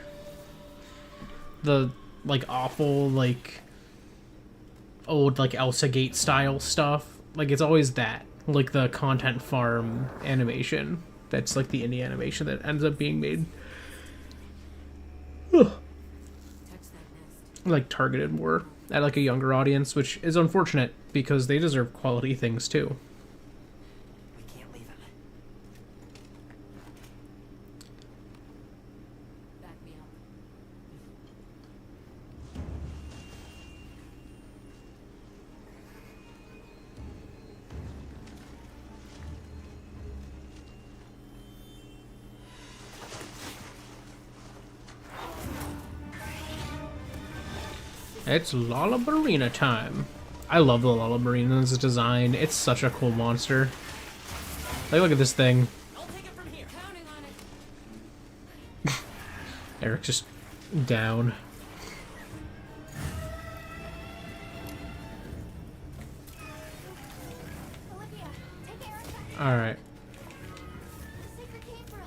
the awful old Elsa Gate style stuff. Like, it's always that, like the content farm animation that's like the indie animation that ends up being made Touch that nest. like targeted more at like a younger audience, which is unfortunate because they deserve quality things too. We can't leave him. Back me up. It's Lollabarina time. I love the Lollabarina's design. It's such a cool monster. Like, look at this thing. I'll take it from here. Counting on it. Eric's just down. Olivia, take Erica. Alright. The secret came for us.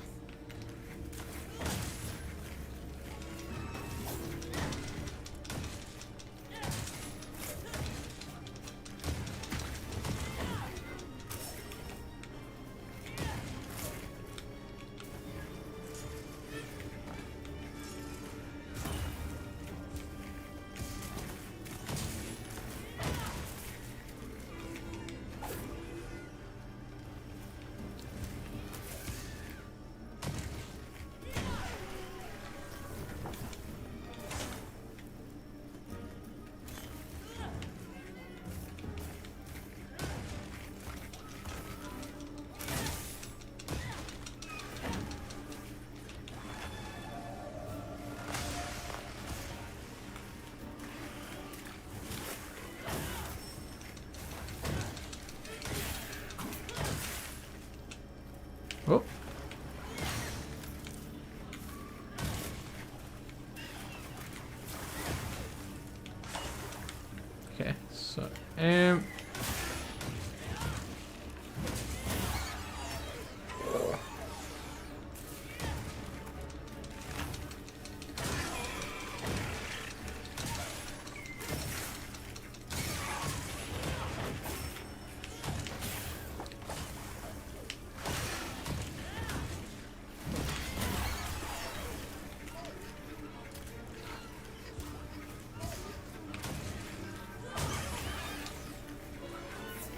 Oh. Okay, so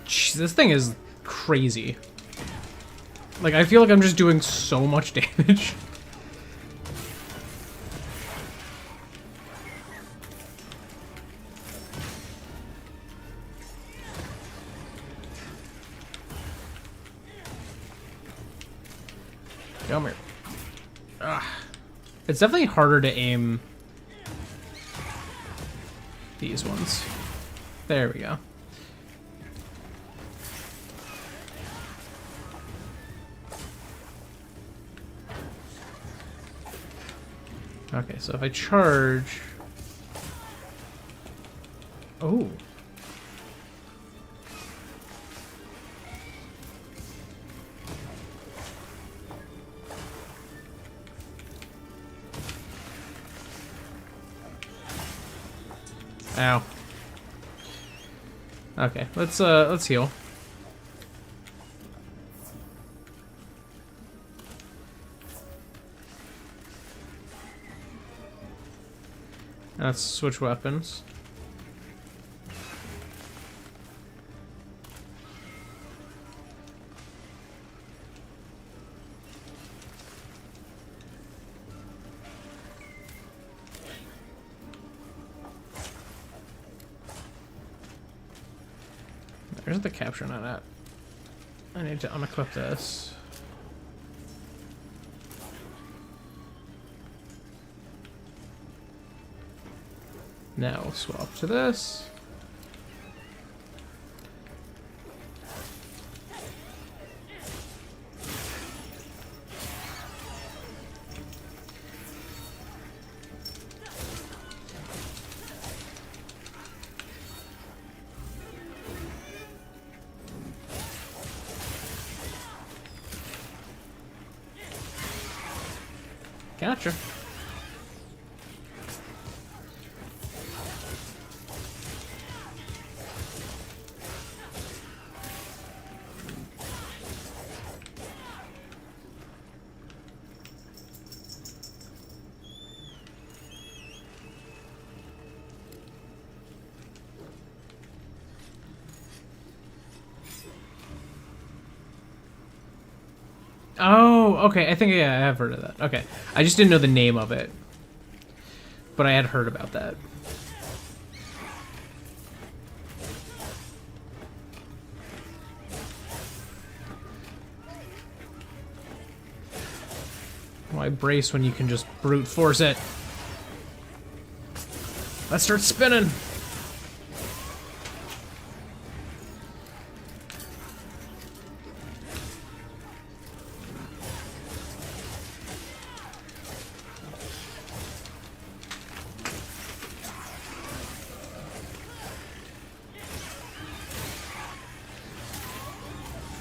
Jeez, this thing is crazy. Like, I feel like I'm just doing so much damage. Come here. Ah. It's definitely harder to aim these ones. There we go. Okay, so if I charge... Oh. Ow. Okay, let's heal. Let's switch weapons. There's the capture not at. I need to unequip this. Now we'll swap to this. Gotcha. Oh, okay. I think, yeah, I have heard of that. Okay. I just didn't know the name of it. But I had heard about that. Why brace when you can just brute force it? Let's start spinning.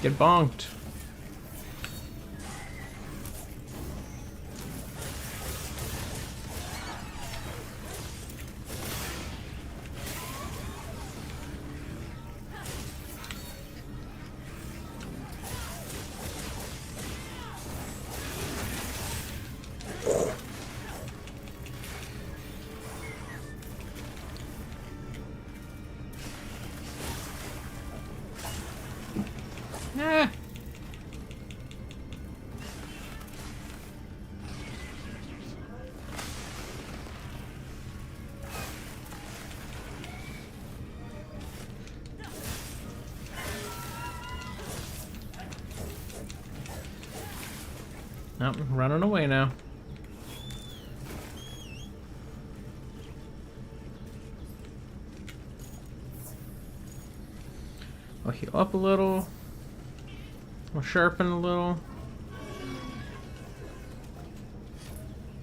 Get bonked. Eh. Nope, I'm running away now. I'll heal up a little. I'll sharpen a little.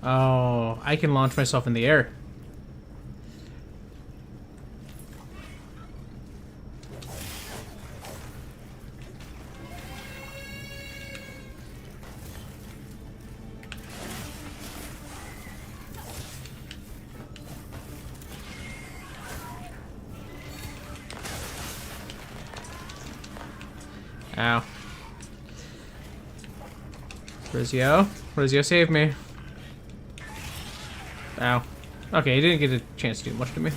Oh, I can launch myself in the air. Ow. Rizio? Rizio, save me. Ow. Okay, he didn't get a chance to do much to me.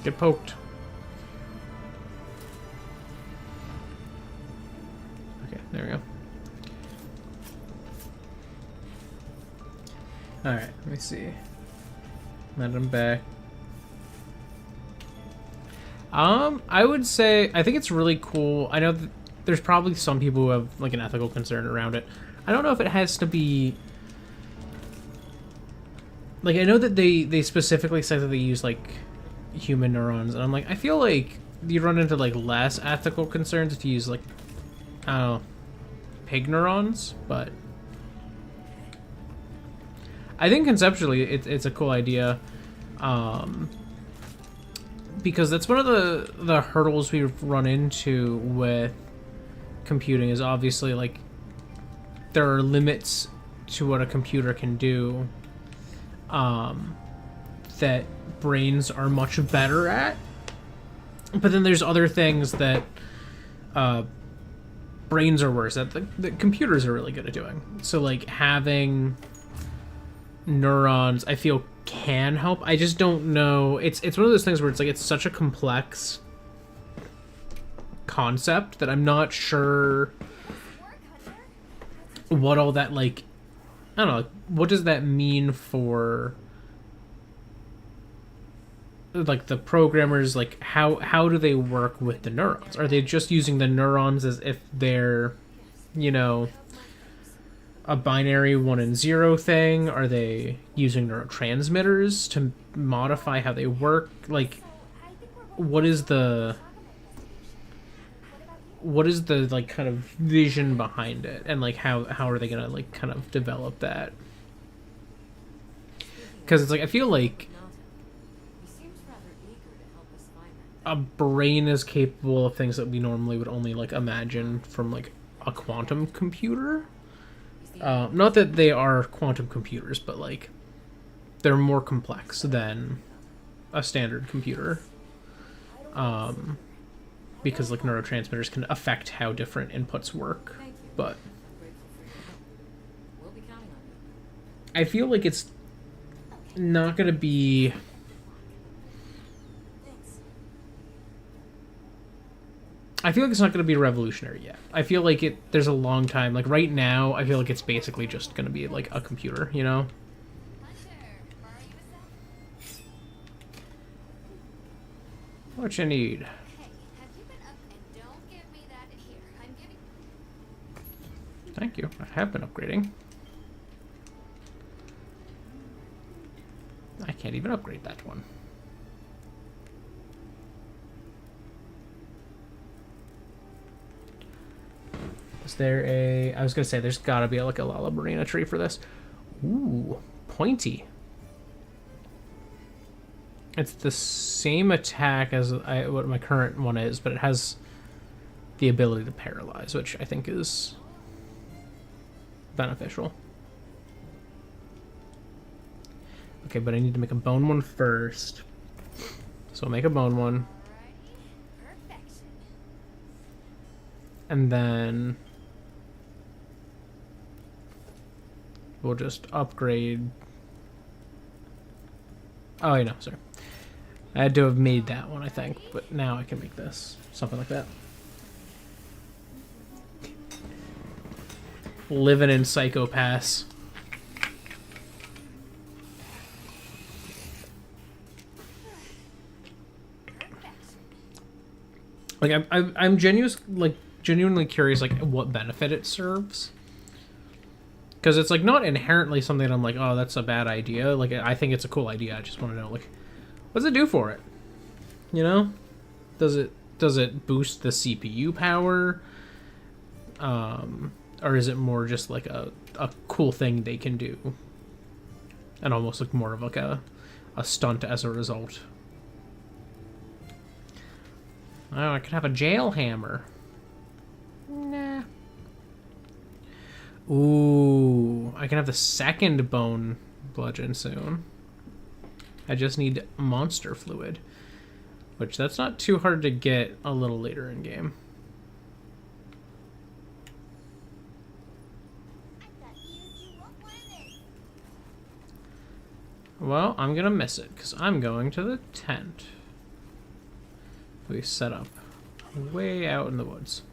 Get poked. Okay, there we go. Alright, let me see. Let him back. I would say, I think it's really cool. I know that there's probably some people who have like an ethical concern around it. I don't know if it has to be... Like, I know that they specifically say that they use like human neurons, and I'm like, I feel like you run into like less ethical concerns if you use like, I don't know, pig neurons, but I think conceptually it's a cool idea, because that's one of the hurdles we've run into with computing is obviously like there are limits to what a computer can do that brains are much better at, but then there's other things that brains are worse at that computers are really good at doing. So like having neurons, I feel, can help. I just don't know. It's one of those things where it's like it's such a complex concept that I'm not sure what all that, like, I don't know, what does that mean for like the programmers? Like how do they work with the neurons? Are they just using the neurons as if they're, you know, a binary 1 and 0 thing? Are they using neurotransmitters to modify how they work? Like, what is the like kind of vision behind it, and like how are they gonna like kind of develop that? Because it's like I feel like a brain is capable of things that we normally would only like imagine from like a quantum computer. Not that they are quantum computers, but like they're more complex than a standard computer. Because like neurotransmitters can affect how different inputs work. But I feel like it's not going to be... I feel like it's not going to be revolutionary yet. I feel like there's a long time. Like right now, I feel like it's basically just going to be like a computer, you know? What you need? Thank you. I have been upgrading. I can't even upgrade that one. Is there a... I was going to say, there's got to be like a Lalabarina tree for this. Ooh, pointy. It's the same attack as what my current one is, but it has the ability to paralyze, which I think is beneficial. Okay, but I need to make a bone one first. So I'll make a bone one. And then we'll just upgrade. Oh, I know, sorry. I had to have made that one, I think, but now I can make this. Something like that. Living in Psychopaths. Like I'm genuinely curious like what benefit it serves. Because it's like not inherently something I'm like, oh, that's a bad idea. Like I think it's a cool idea. I just want to know like what does it do for it? You know? Does it boost the CPU power? Or is it more just like a cool thing they can do? And almost like more of like a stunt as a result. Oh, I could have a jail hammer. Nah. Ooh, I can have the second bone bludgeon soon. I just need monster fluid, which that's not too hard to get a little later in game. Well, I'm gonna miss it because I'm going to the tent. We set up way out in the woods.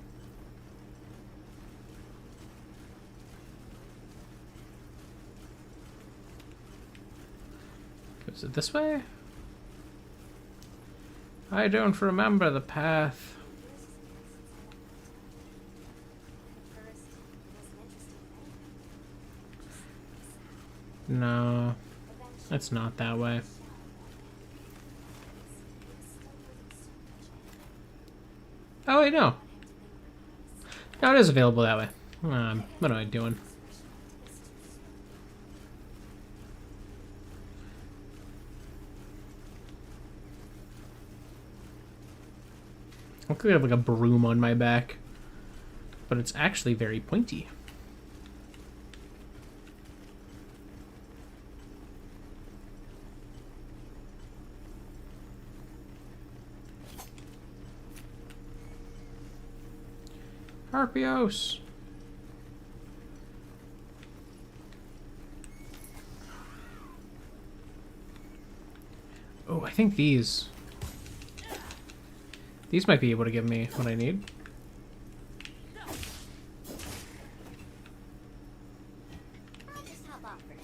Is it this way? I don't remember the path. No, it's not that way. Oh wait, no. No, it is available that way. What am I doing? I could have like a broom on my back, but it's actually very pointy. Harpios. Oh, I think these might be able to give me what I need. I'll just hop off for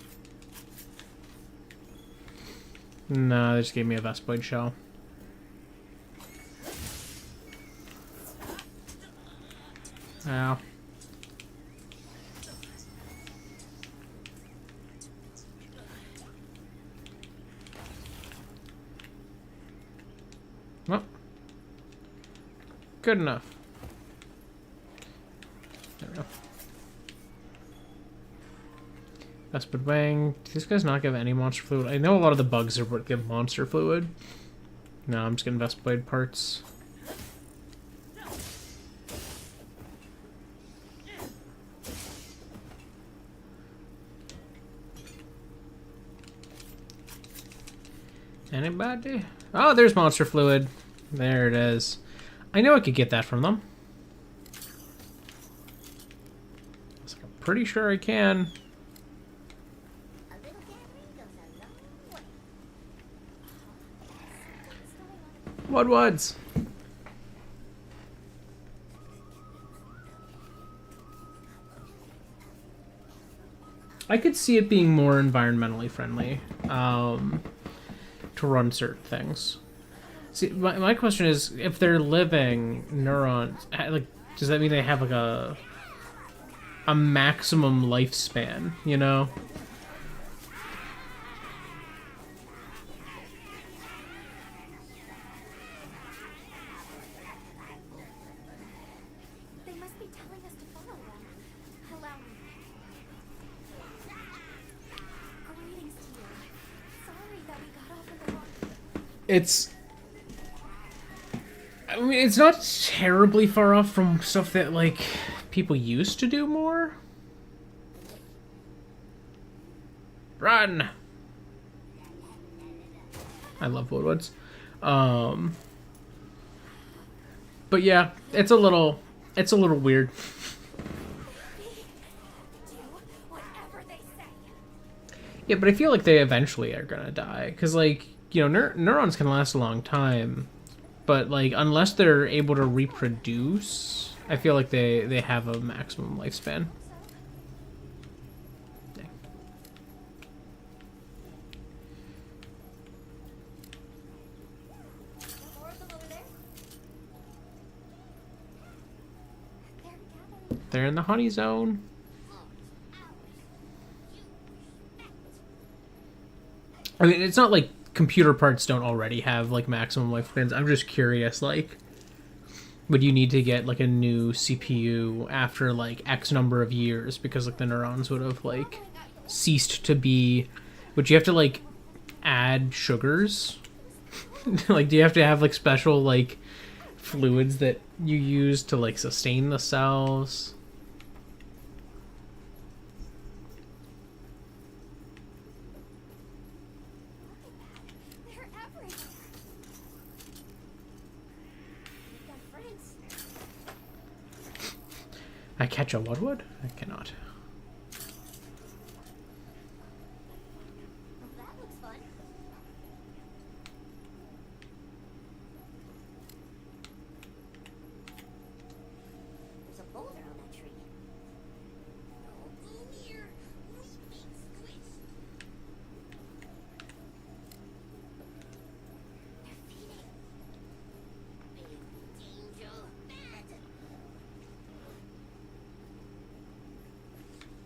now. No, they just gave me a Vespoid shell. Ow. Well, good enough. There we go. Vespid Wang. Do these guys not give any monster fluid? I know a lot of the bugs are what give monster fluid. No, I'm just getting Vespoid parts. Anybody? Oh, there's monster fluid. There it is. I know I could get that from them. I'm pretty sure I can. A little gathering goes a long way. What woods? I could see it being more environmentally friendly to run certain things. See, my question is, if they're living neurons, like, does that mean they have like a maximum lifespan? You know? They must be telling us to follow them. Allow me. Greetings to you. Sorry that we got off on the wrong. I mean, it's not terribly far off from stuff that, like, people used to do more. Run! I love Woodwoods. But yeah, it's a little weird. Do whatever they say. Yeah, but I feel like they eventually are gonna die. Because, like, you know, neurons can last a long time. But, like, unless they're able to reproduce, I feel like they have a maximum lifespan. Dang. More of them over there? They're gathering. They're in the honey zone. I mean, it's not like computer parts don't already have, like, maximum lifespans. I'm just curious, like, would you need to get, like, a new CPU after, like, X number of years because, like, the neurons would have, like, ceased to be... Would you have to, like, add sugars? Like, do you have to have, like, special, like, fluids that you use to, like, sustain the cells? They're everywhere. We've got friends. I catch a Woodwood? I cannot. Well, that looks fun.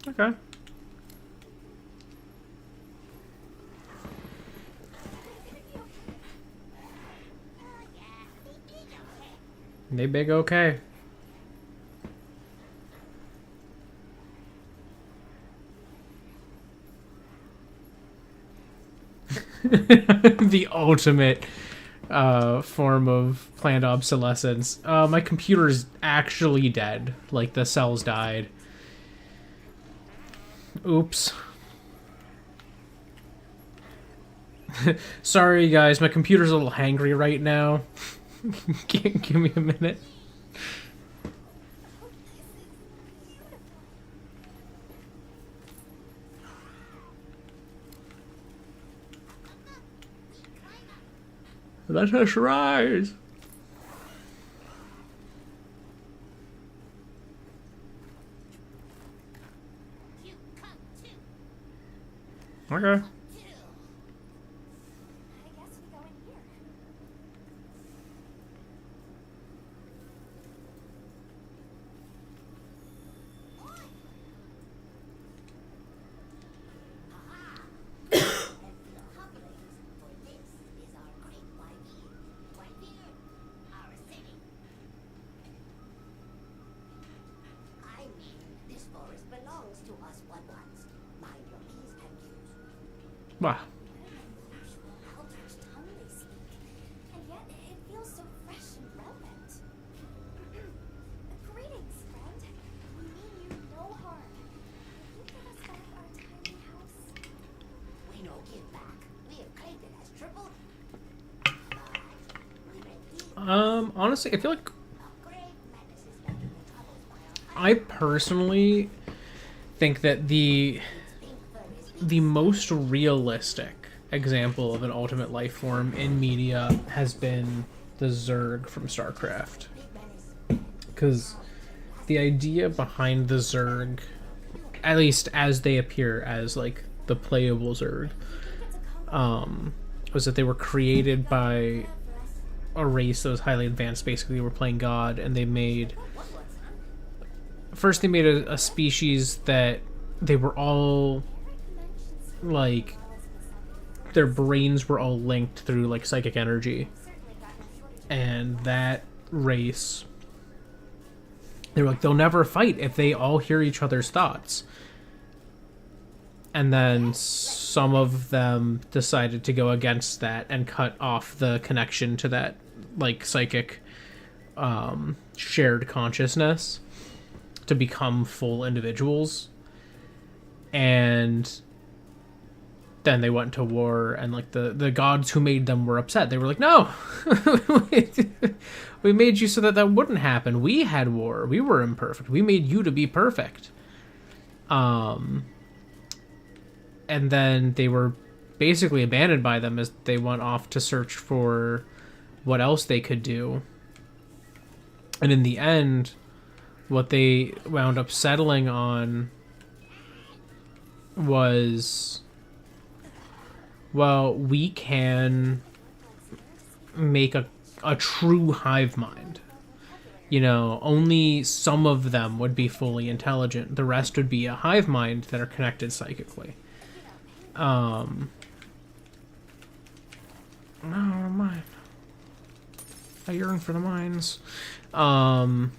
Okay. They big okay. The ultimate form of planned obsolescence. My computer's actually dead. Like, the cells died. Oops. Sorry, guys. My computer's a little hangry right now. Give me a minute. Let us rise. Okay. I guess we go in here. This forest belongs to us once. Mind your P's and Q's. Wow. Eldritch tongue they speak, and yet it feels so fresh and relevant. Greetings, friend. We mean you no harm. Will you give us back our tiny house? We no give back. We have claimed it as triple. We make deal. Honestly, I feel like Grave madness is making the troubles while I personally think that the most realistic example of an ultimate life form in media has been the Zerg from StarCraft. Because the idea behind the Zerg, at least as they appear as like the playable Zerg, was that they were created by a race that was highly advanced. Basically, they were playing God, and they made a species that they were all like, their brains were all linked through like psychic energy, and that race, they were like, they'll never fight if they all hear each other's thoughts. And then some of them decided to go against that and cut off the connection to that like psychic shared consciousness to become full individuals. And then they went to war, and like the gods who made them were upset. They were like, no, we made you so that that wouldn't happen. We had war. We were imperfect. We made you to be perfect. And then they were basically abandoned by them as they went off to search for what else they could do. And in the end, what they wound up settling on was, well, we can make a true hive mind. You know, only some of them would be fully intelligent. The rest would be a hive mind that are connected psychically. No, mine. I yearn for the mines. But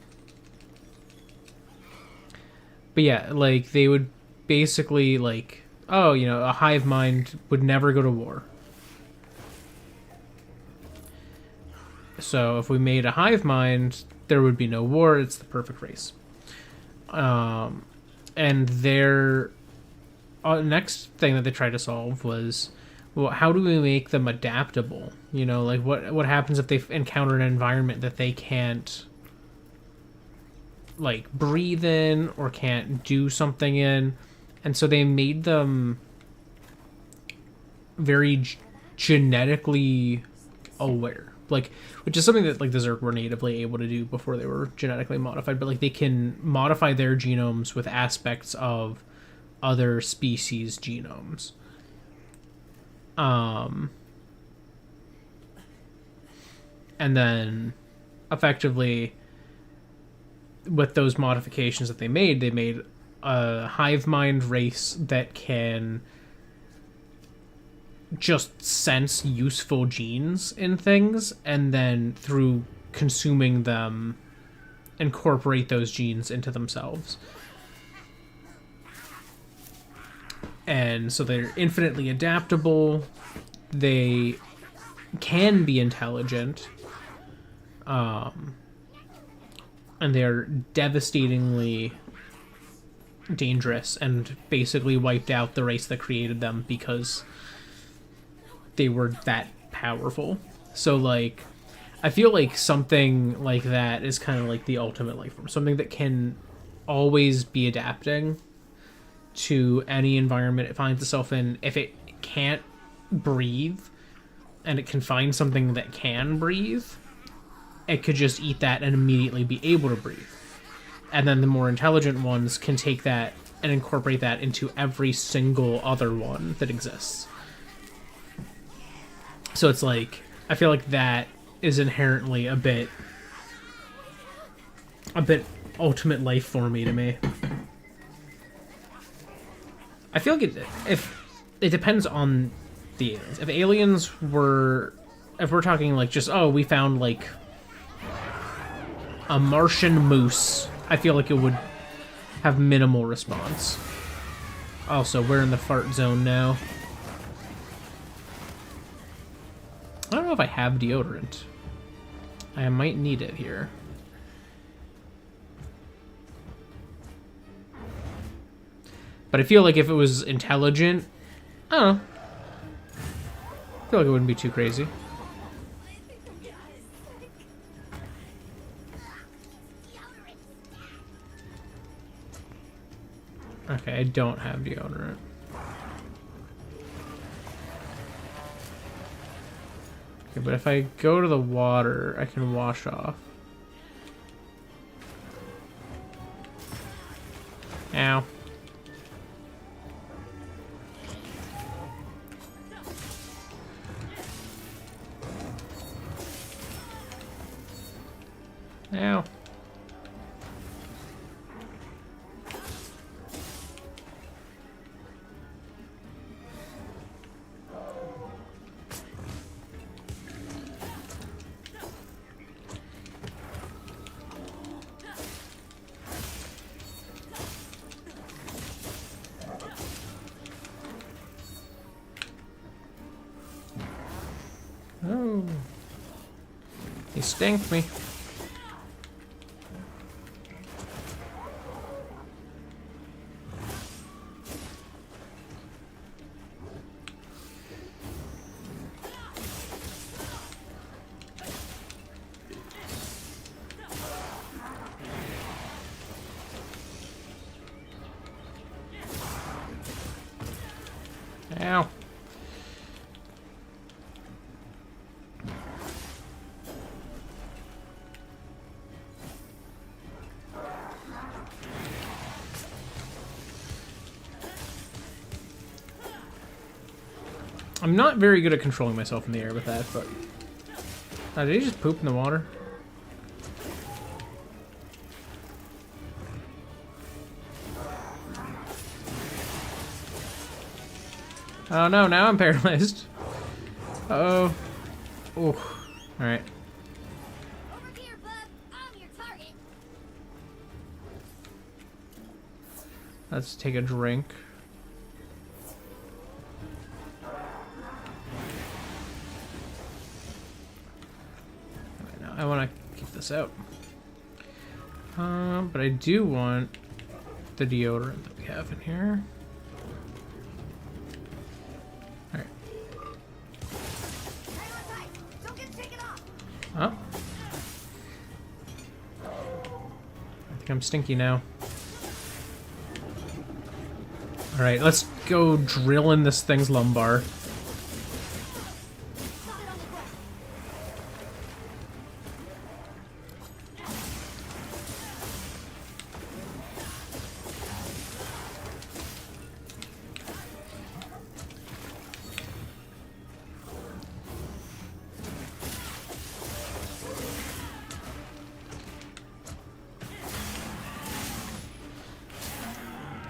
yeah, like, they would basically, like, oh, you know, a hive mind would never go to war. So if we made a hive mind, there would be no war. It's the perfect race. And their next thing that they tried to solve was, well, how do we make them adaptable? You know, like, what happens if they encounter an environment that they can't, like, breathe in or can't do something in? And so they made them very genetically aware, like, which is something that, like, the Zerg were natively able to do before they were genetically modified. But, like, they can modify their genomes with aspects of other species' genomes. And then effectively with those modifications that they made a hive mind race that can just sense useful genes in things, and then through consuming them, incorporate those genes into themselves. And so they're infinitely adaptable. They can be intelligent. And they're devastatingly dangerous and basically wiped out the race that created them because they were that powerful. So, like, I feel like something like that is kind of like the ultimate life form. Something that can always be adapting to any environment it finds itself in. If it can't breathe and it can find something that can breathe, it could just eat that and immediately be able to breathe. And then the more intelligent ones can take that and incorporate that into every single other one that exists. So it's like, I feel like that is inherently a bit ultimate life formy to me. I feel like it depends on the aliens. If aliens were, if we're talking like just, oh, we found like a Martian moose, I feel like it would have minimal response. Also, we're in the fart zone now. I don't know if I have deodorant. I might need it here. But I feel like if it was intelligent, I don't know. I feel like it wouldn't be too crazy. Okay, I don't have deodorant. Okay, but if I go to the water, I can wash off. Ow. Ow. Oh. He stinked me. Ow. I'm not very good at controlling myself in the air with that, but... did he just poop in the water? Oh no, now I'm paralyzed. Uh-oh. Oh. Alright. Over here, bud. I'm your target. Let's take a drink. I want to keep this out. But I do want the deodorant that we have in here. Alright. Don't get taken off. Oh. I think I'm stinky now. Alright, let's go drill in this thing's lumbar.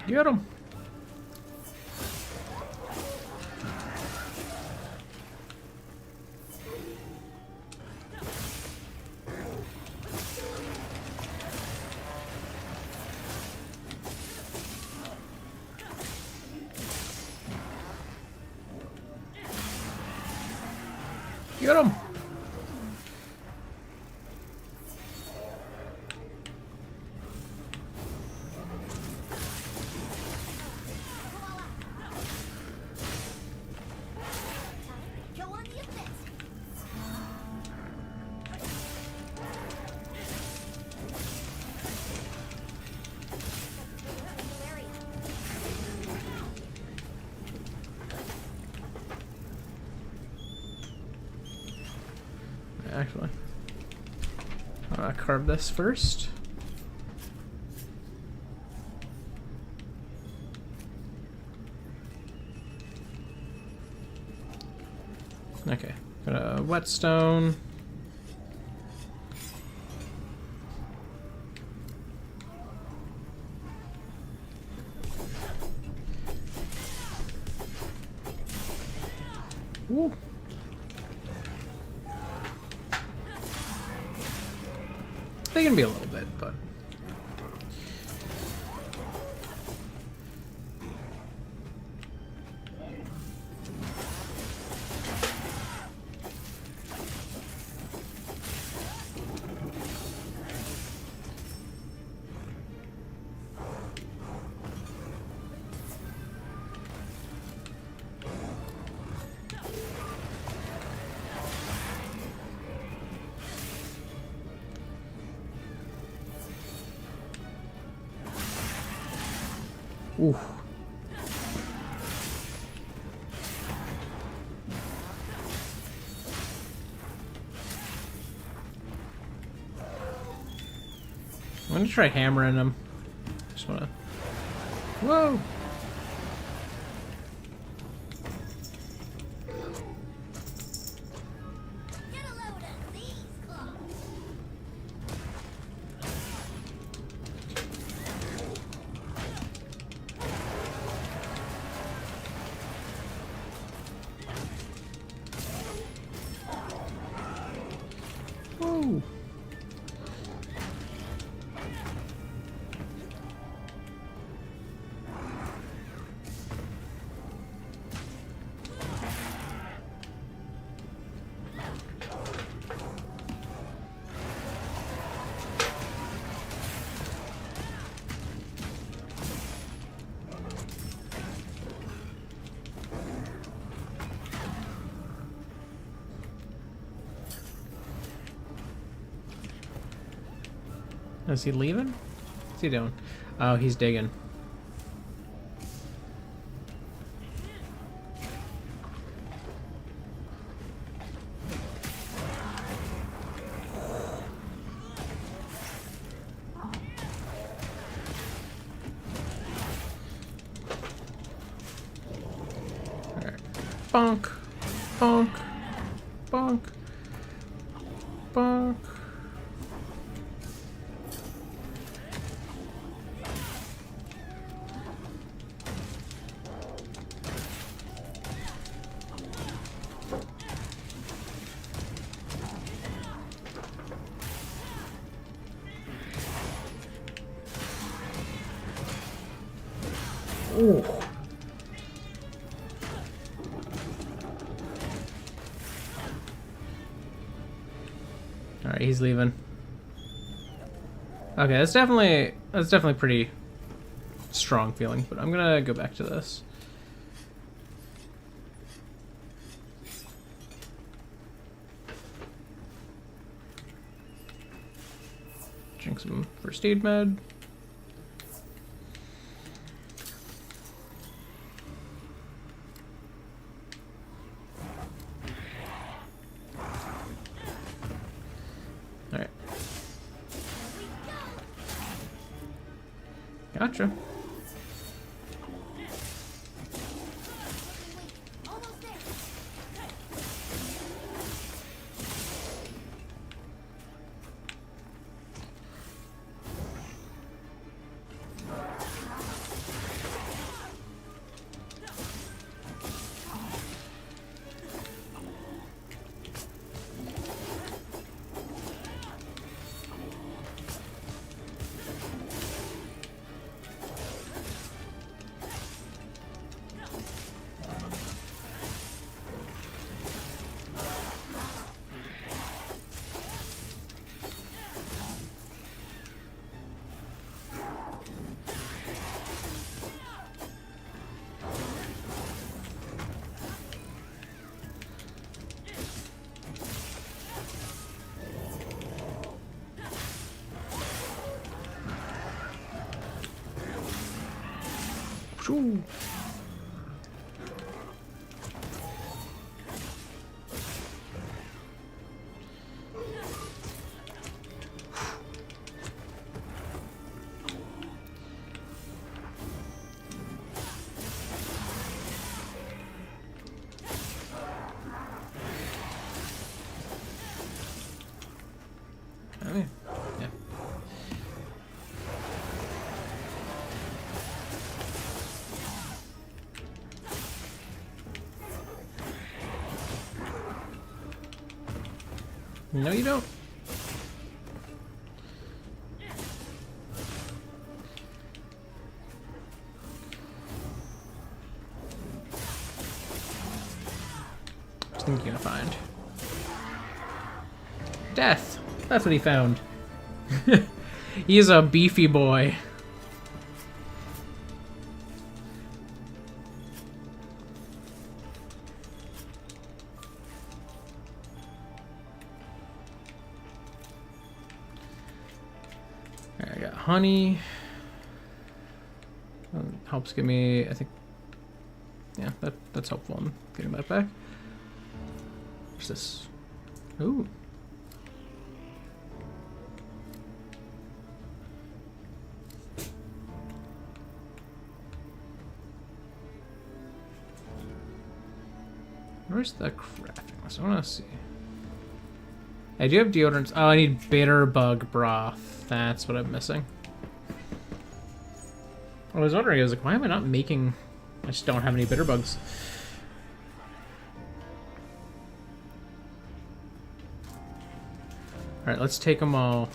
Get him. Get him. Go on the offense. New area. Actually, carve this first. Okay, got a whetstone. Woo. They can be a little bit, but ooh. I'm gonna try hammering him. Just wanna. Whoa! Get a load of these claws. Whoa! Is he leaving? What's he doing? Oh, he's digging. Alright. Bonk. Bonk. Bonk. Bonk. Ooh. Alright, he's leaving. Okay, that's definitely pretty strong feeling, but I'm gonna go back to this. Drink some first aid med. Alright. Gotcha. Almost there. Shoo. Oh, yeah. No, you don't. I think you're gonna find death. That's what he found. He's a beefy boy. Alright, I got honey. Helps give me, I think, yeah, that's helpful in getting that back. What's this? Ooh. Where's the crafting list? I want to see. I do have deodorants. Oh, I need bitter bug broth. That's what I'm missing. I was wondering, I was like, why am I not making... I just don't have any bitter bugs. Alright, let's take them all.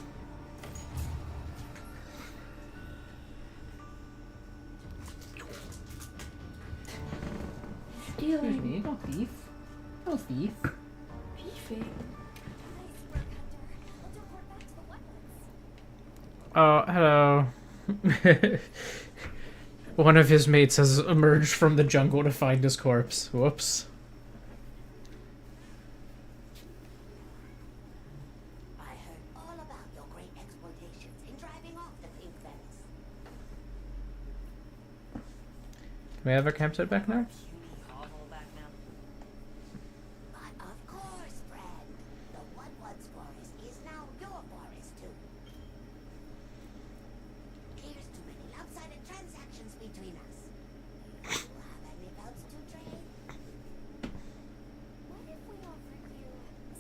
Excuse me, don't thief. Don't thief. Beefing. Nice work, Hunter. I'll report back to the wetlands. Oh, hello. One of his mates has emerged from the jungle to find his corpse. Whoops. I heard all about your great exploitations in driving off the pink vents. Can we have our campsite back now? Puny hovel back now. But of course, friend. The Woodwoods forest is now your forest too. Here's too many lopsided transactions between us. You have any votes to trade? What if we offered you,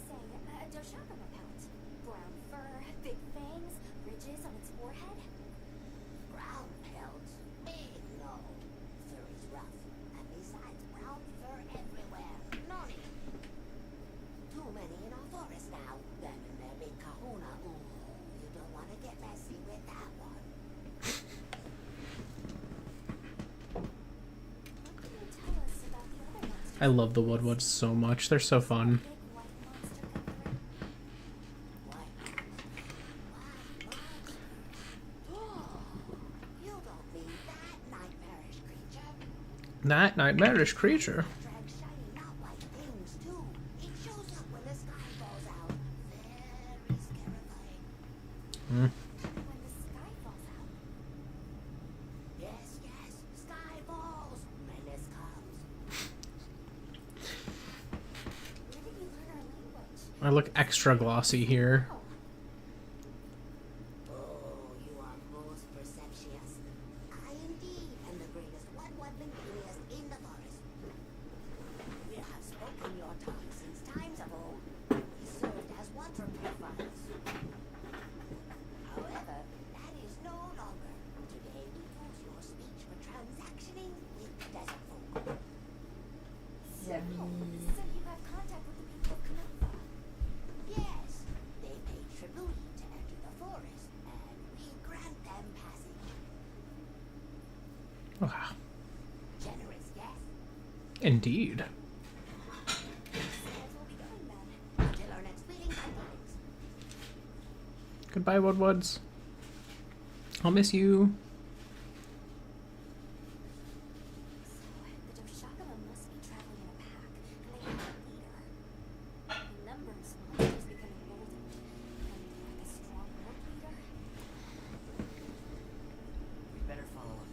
say, a Doshakama pelt? Brown fur, big fangs, ridges on its forehead? Brown pelts? Big no. Fur is rough. And besides, brown fur everywhere. None. Too many in our forest now. Them and their big kahuna. Ooh, you don't want to get messy with that one. What can you tell us about the other monsters? I love the Woodwoods so much. They're so fun. Big white monster gathering? Why? You don't mean that nightmarish creature. That nightmarish creature. Drag shiny knot-like things too. It shows up when the sky falls out. Very scarifying. Hmm. When the sky falls out. Yes, yes. Sky falls. Menace comes. Where did you learn our language? I look extra glossy here. Oh, Oh, you are most perceptious. I indeed am the greatest one linguist in the forest. We have spoken your tongue since times of old. We served as water purifiers. However, that is no longer. Today we use your speech for transactioning with desert folk. so you have contact with the people of Kanova. Yes, they pay tribute to enter the forest, and we grant them passage. Wow. Generous, yes? Indeed. As we'll be going then. Until our next meeting, my dealings. Goodbye, Woodwoods. I'll miss you. So, the Doshakama must be traveling in a pack, and they have a leader. In numbers, monsters become emboldened, and like a strong world leader. We better follow him.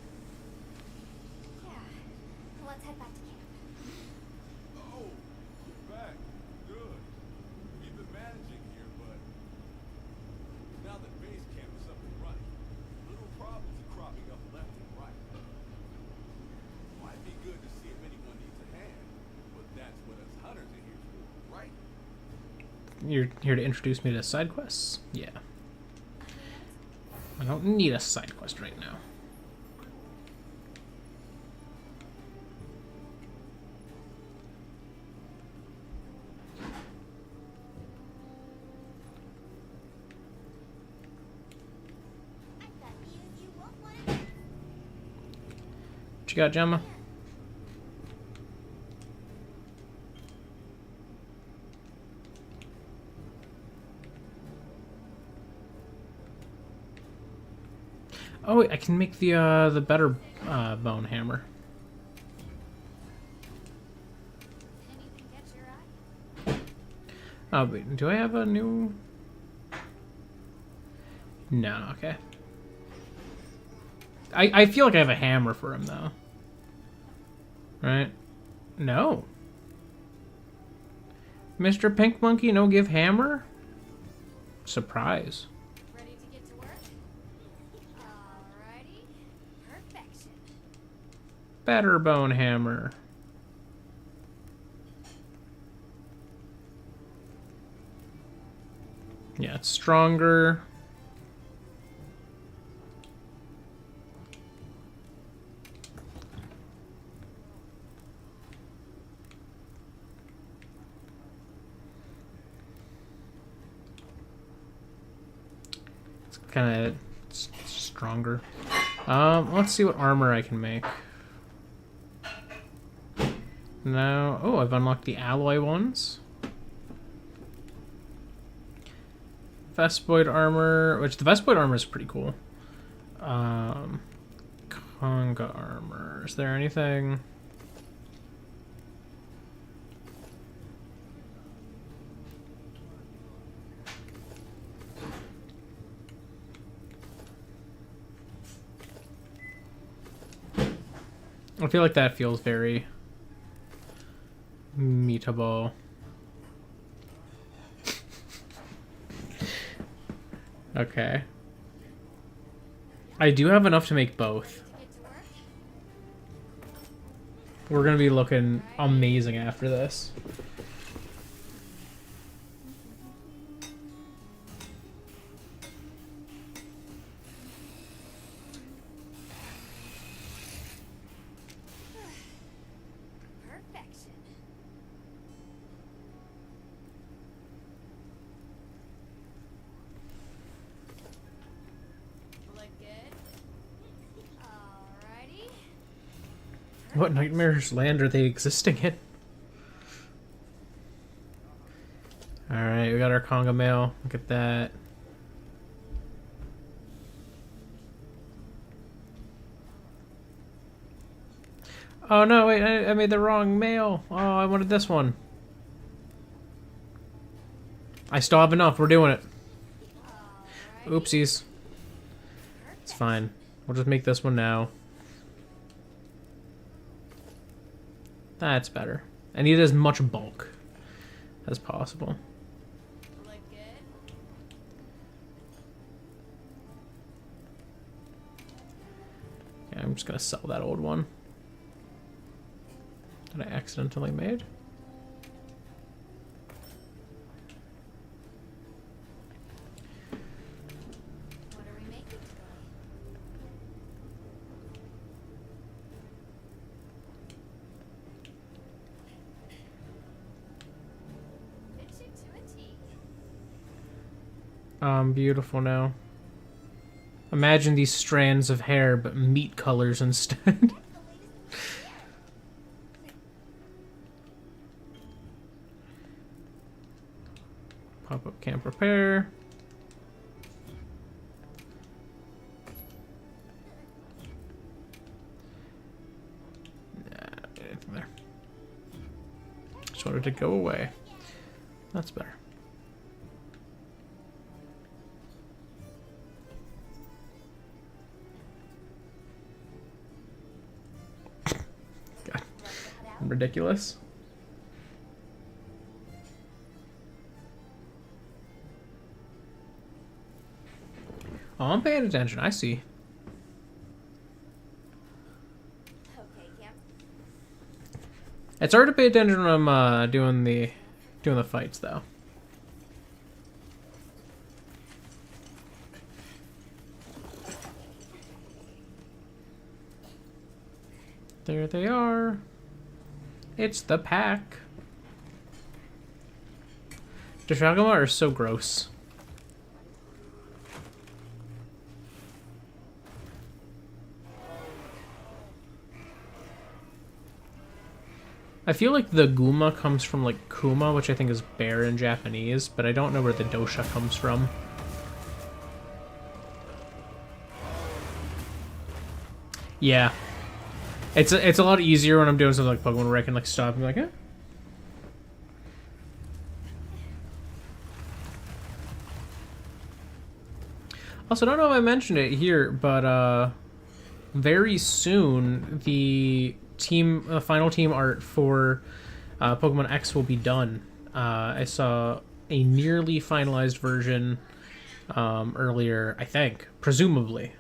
you're here to introduce me to side quests? Yeah. I don't need a side quest right now. I've got news you won't want to. What you got, Gemma? Oh, I can make the better bone hammer. Anything catch your eye? Oh, wait, do I have a new? No, okay. I feel like I have a hammer for him though. Right? No. Mr. Pink Monkey, no give hammer? Surprise. Ready to get to work? Alrighty. Perfection. Better bone hammer. Yeah, it's stronger. It's kind of stronger. Let's see what armor I can make. Now, oh, I've unlocked the alloy ones. Vespoid armor, which the Vespoid armor is pretty cool. Conga armor. Is there anything? I feel like that feels very meatable. Okay. I do have enough to make both. Get to work? We're gonna be looking amazing after this. Perfection. Look good. Alrighty. What nightmares land are they existing in? Alright, we got our conga mail. Look at that. Oh no, wait, I made the wrong mail. Oh, I wanted this one. I still have enough, we're doing it. Alrighty. Oopsies. It's fine. We'll just make this one now. That's better. I need as much bulk as possible. Look good. Okay, I'm just gonna sell that old one that I accidentally made. What are we making today? Fits you to a T. Beautiful now. Imagine these strands of hair, but meat colors instead. Pop-up camp repair. Nah, anything there. Just wanted to go away. That's better. God. Ridiculous. Oh, I'm paying attention. I see. Okay, Cam. It's hard to pay attention when I'm doing the fights, though. There they are. It's the pack. Doshagama are so gross. I feel like the Guma comes from like Kuma, which I think is bear in Japanese, but I don't know where the dosha comes from. Yeah. It's a lot easier when I'm doing something like Pokemon where I can like stop and be like, eh? Also, I don't know if I mentioned it here, but very soon the final team art for Pokemon X will be done. I saw a nearly finalized version earlier, I think, presumably.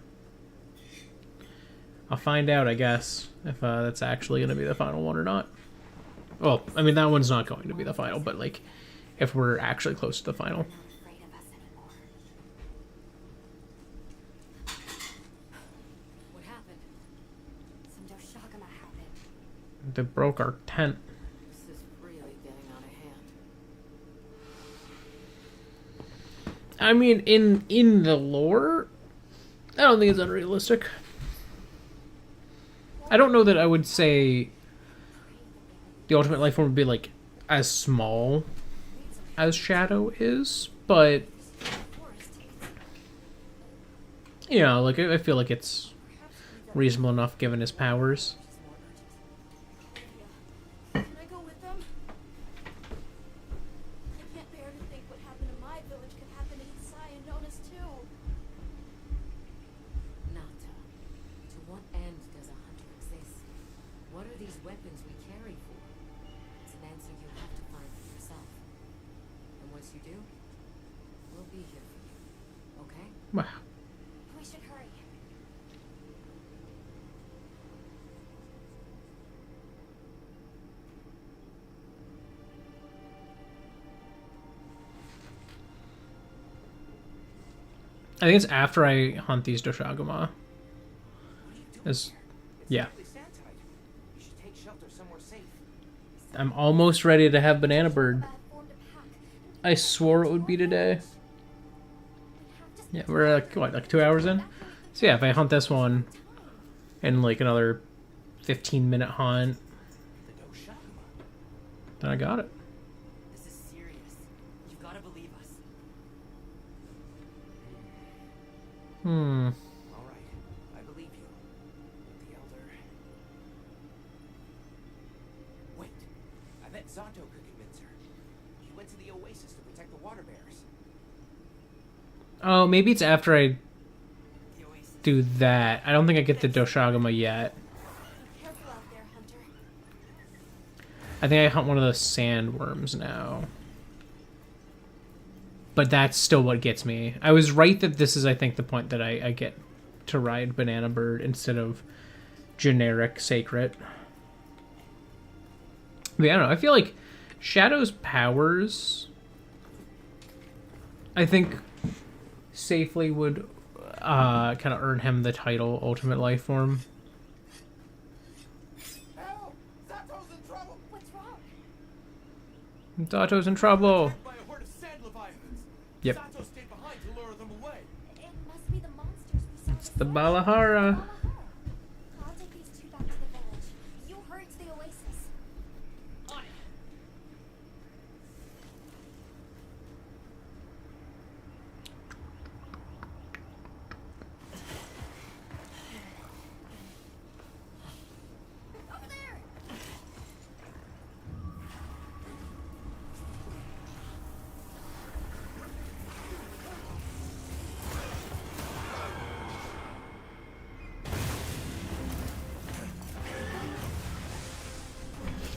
I'll find out, I guess, if that's actually going to be the final one or not. Well, I mean, that one's not going to be the final, but, like, if we're actually close to the final. Not afraid of us anymore. What happened? Some Doshagama happened. They broke our tent. This is really getting out of hand. I mean, in the lore, I don't think it's unrealistic. I don't know that I would say the ultimate life form would be like as small as Shadow is, but you know, like I feel like it's reasonable enough given his powers. Can I go with them? I can't bear to think what happened in my village could happen in Sai and Nona's too. Nata, to what end does a hunter exist? What are these weapons we carry for? It's an answer you have to find for yourself. And once you do, we'll be here for you. Okay? Wow. We should hurry. I think it's after I hunt these Doshagama. What are you doing Is here? It's yeah. likely Santide. You should take shelter somewhere safe. I'm almost ready to have Bananabird. Bad formed a pack. I swore it would be today. We have to Yeah, we're like what, like 2 hours in? So yeah, if I hunt this one in like another 15-minute hunt, The Doshagama. then I got it. This is serious. You've got to believe us. Hmm. All right, I believe you. But the Elder... Wait, I bet Zato could convince her. He went to the Oasis to protect the water bears. Oh, maybe it's after I The Oasis. do that. I don't think I get the Doshagama yet. be careful out there, Hunter. I think I hunt one of the sandworms now. But that's still what gets me. I was right that this is, I think, the point that I get to ride Bananabird instead of generic Sacred. But yeah, I don't know. I feel like Shadow's powers, I think, safely would kind of earn him the title Ultimate Life Form. Help! Zato's in trouble! What's wrong? Dato's in trouble. By a herd of sand leviathans. Yep. Zato stayed behind to lure them away. It must be the monsters we saw. It's the Balahara. I'll take these two back to the village. You hurry to the Oasis. On it. Over there!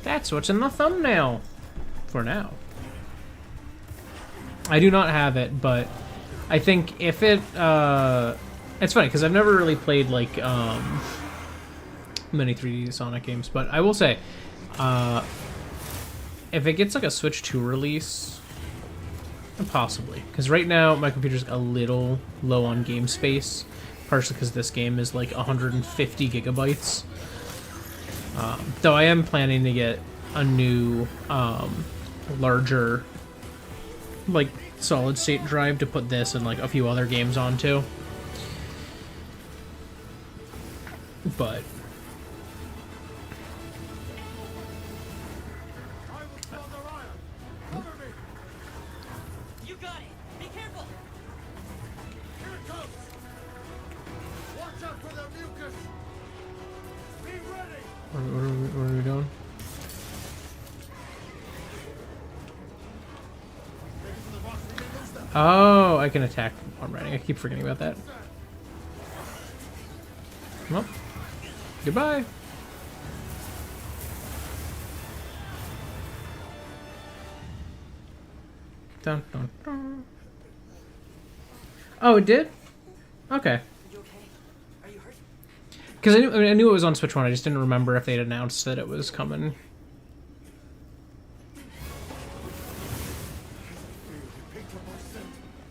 That's what's in the thumbnail. For now. I do not have it, but I think if it, it's funny, because I've never really played, like, many 3D Sonic games, but I will say, if it gets, like, a Switch 2 release, possibly, because right now my computer's a little low on game space, partially because this game is, like, 150 gigabytes. Though I am planning to get a new, larger, like, solid state drive to put this and like a few other games onto. But You got it. Be careful. Here it comes. Watch out for the mucus. Be ready. where are we going? Oh, I can attack while I'm riding. I keep forgetting about that. Well, goodbye. Dun, dun, dun. Oh, it did? Okay. Are you okay? Are you hurt? Because I knew it was on Switch 1. I just didn't remember if they'd announced that it was coming.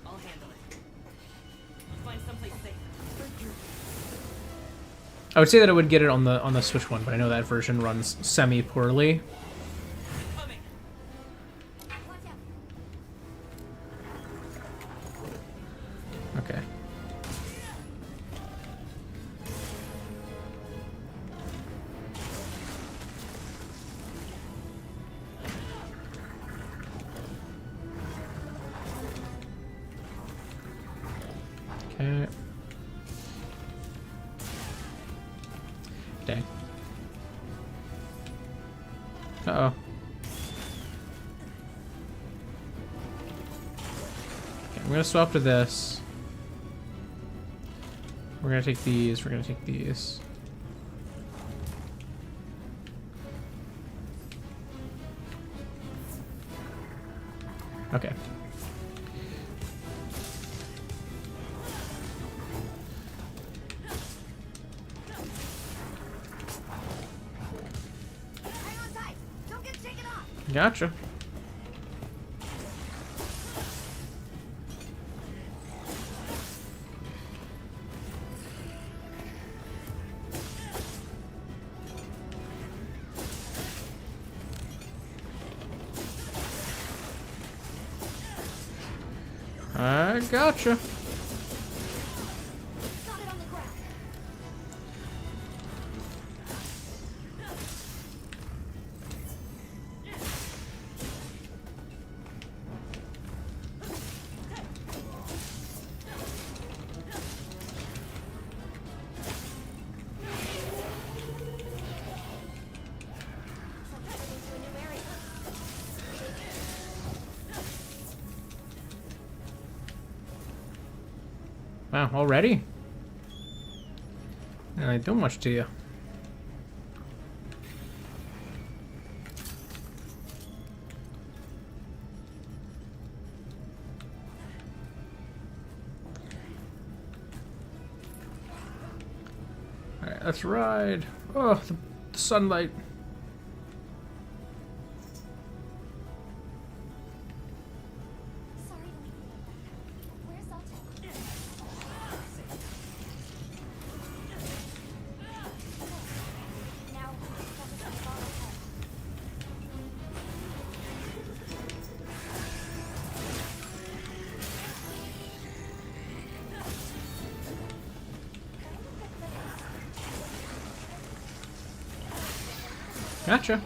I'll handle it. Let's find someplace safe. I would say that I would get it on the Switch 1, but I know that version runs semi-poorly. Coming. Watch out. Okay. Okay. Dang. Uh-oh. Okay, I'm gonna swap to this. We're gonna take these, we're gonna take these. Okay. Hang on tight. Don't get shaken off. Gotcha. I gotcha. Got it on the ground. Into a new area. Wow, already? I don't much to you. Alright, let's ride. Oh, the sunlight. Sorry to leave you like that. Where's Alto? Now, focus on the ball ahead. Gotcha.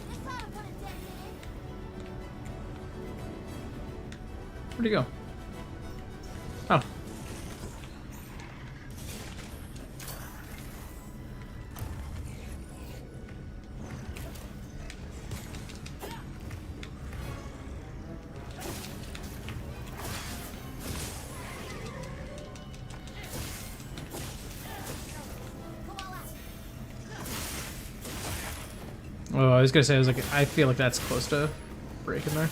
This ought to put a dent in it. Where'd he go? Oh. Go all out. Oh, I was gonna say, I feel like that's close to breaking there.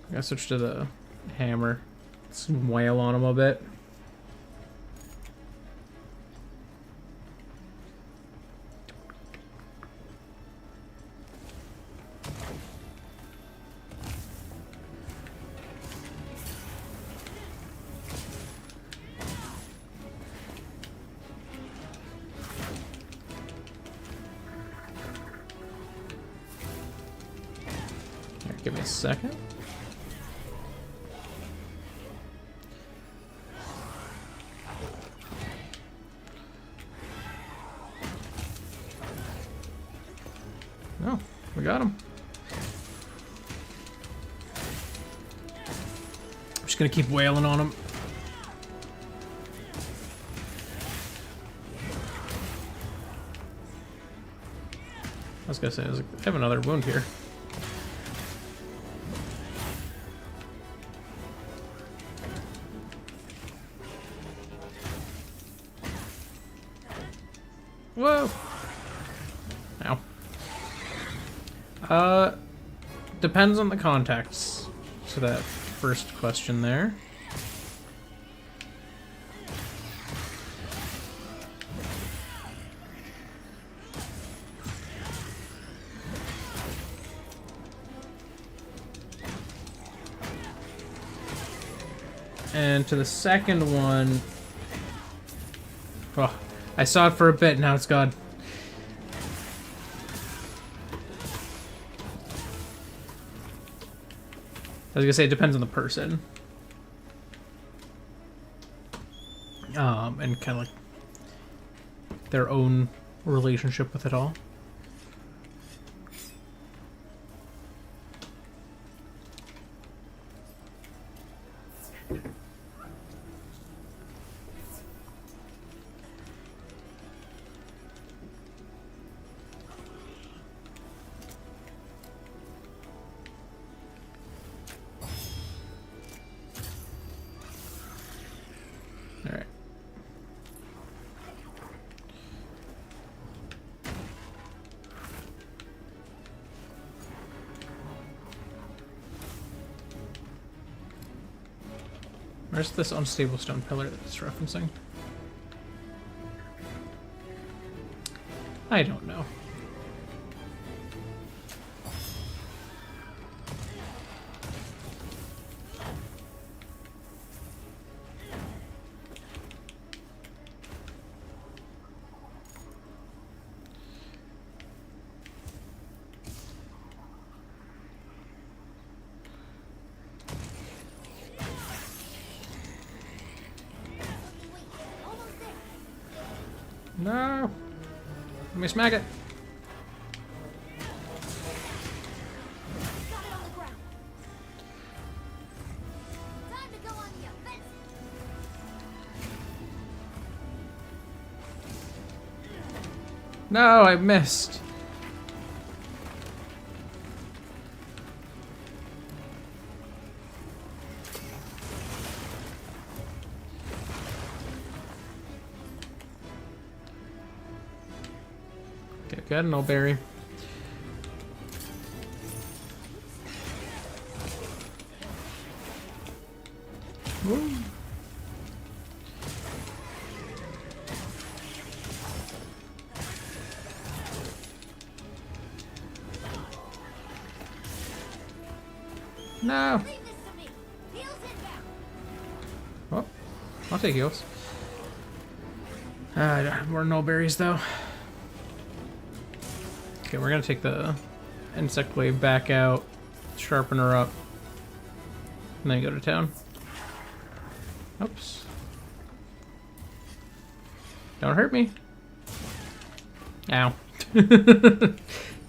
I gotta switch to the hammer. Let's wail on him a bit. Here, give me a second. Oh, we got him. I'm just gonna keep wailing on him. I was gonna say, I have another wound here. Whoa! Ow. Depends on the context to that first question there. And to the second one, oh, I saw it for a bit, now it's gone. I was gonna say it depends on the person. And kind of like their own relationship with it all. Alright. Where's this unstable stone pillar that it's referencing? I don't know. No! Let me smack it! Got it on the ground. Time to go on the offensive. No, I missed! Okay, good, no berry. Woo. No! Leave this to me. Heels inbound. Oh, I'll take heals. More no berries though. Okay, we're gonna take the insect blade back out, sharpen her up, and then go to town. Oops. Don't hurt me. Ow.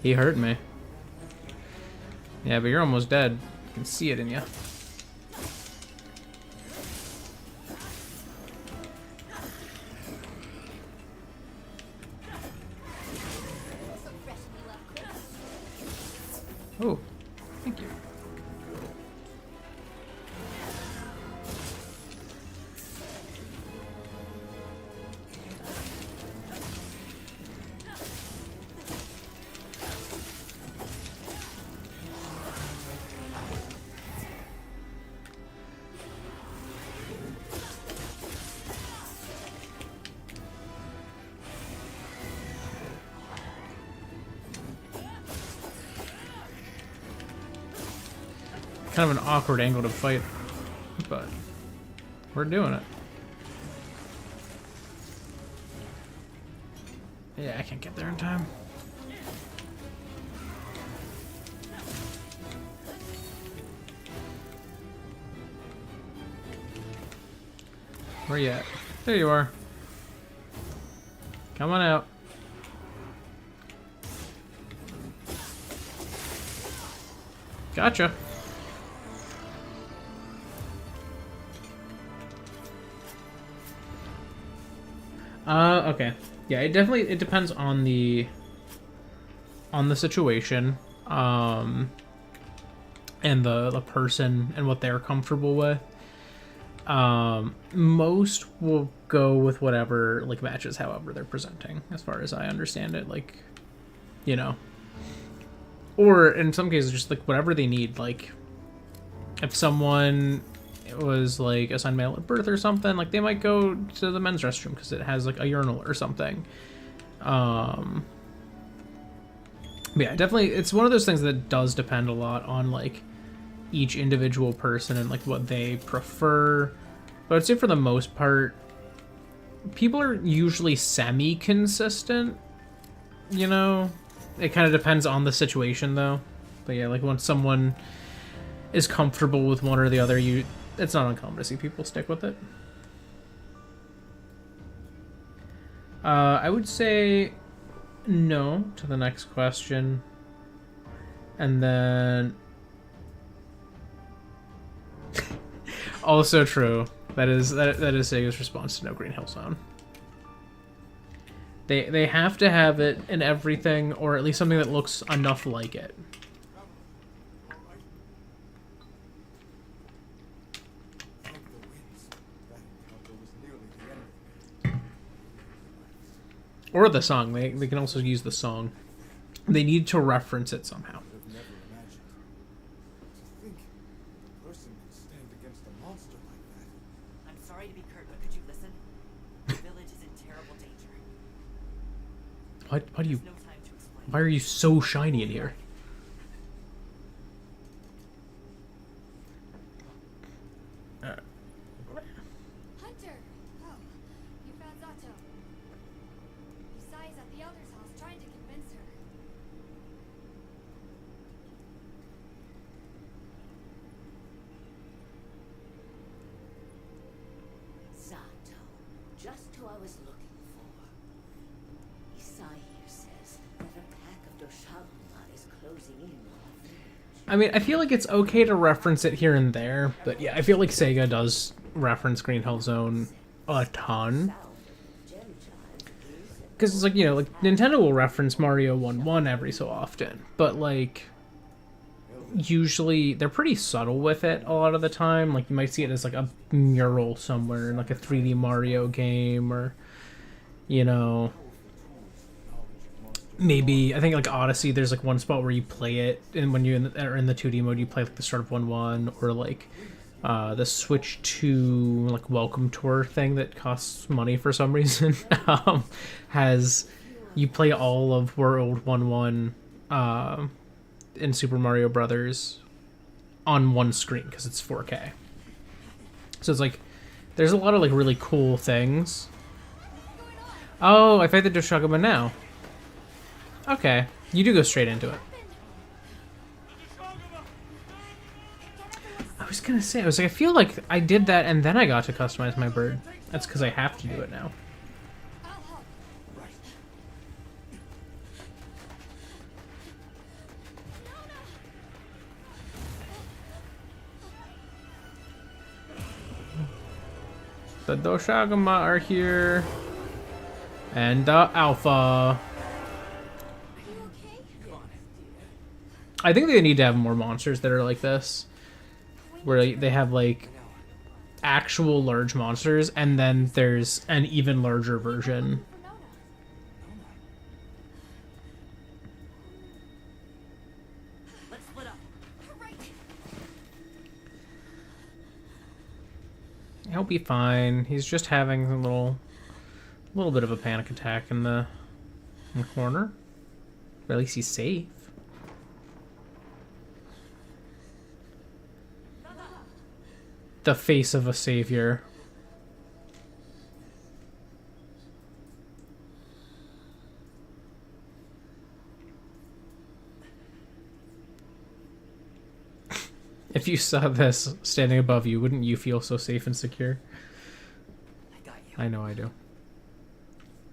He hurt me. Yeah, but you're almost dead. I can see it in you. So fresh and you up quick. Oh, thank you. Kind of an awkward angle to fight, but we're doing it. Yeah, I can't get there in time. Where you at? There you are. Come on out. Gotcha. Okay. Yeah, it depends on the situation, and the person and what they're comfortable with. Most will go with whatever like matches however they're presenting, as far as I understand it, like, you know. Or in some cases just like whatever they need, like if someone was like assigned male at birth or something, like they might go to the men's restroom because it has like a urinal or something. But yeah, definitely it's one of those things that does depend a lot on like each individual person and like what they prefer. But I'd say for the most part, people are usually semi-consistent, you know. It kind of depends on the situation though. But yeah, like when someone is comfortable with one or the other, it's not uncommon to see people stick with it. I would say no to the next question. And then also true. That is Sega's response to No Green Hill Zone. They have to have it in everything, or at least something that looks enough like it. Or the song. They can also use the song. They need to reference it somehow. I'm sorry to be curt, but could you listen? The village is in terrible danger. Why do you? There's no time to explain. Why are you so shiny in here? Hunter! Oh, you found Zato. Yusai's at the elder's house trying to convince her. Zato, just who I was looking for. Isai here says that a pack of Doshaguma is closing in on the village. I mean, I feel like it's okay to reference it here and there, but yeah, I feel like Sega does reference Green Hill Zone a ton. Sound of gem chimes is Because it's like, you know, like Nintendo will reference Mario 1-1 every so often, but like usually they're pretty subtle with it a lot of the time. Like you might see it as like a mural somewhere in like a 3D Mario game, or you know, maybe I think like Odyssey, there's like one spot where you play it, and when you're in the 2D mode, you play like the start of 1-1, or like the Switch 2 like welcome tour thing that costs money for some reason has you play all of World 1-1 in Super Mario Brothers on one screen because it's 4K. So it's like there's a lot of like really cool things. Oh, I fight the Doshaguma now. Okay, you do go straight into it. I was gonna say, I was like, I feel like I did that and then I got to customize my bird. That's because I have to do it now. I'll help. The Doshaguma are here. And the Alpha. Are you okay? I think they need to have more monsters that are like this. Where they have like actual large monsters, and then there's an even larger version. For Nona. Let's split up. Right. He'll be fine. He's just having a little bit of a panic attack in the corner. But at least he's safe. the face of a savior. If you saw this standing above you, wouldn't you feel so safe and secure? I got you. I know I do.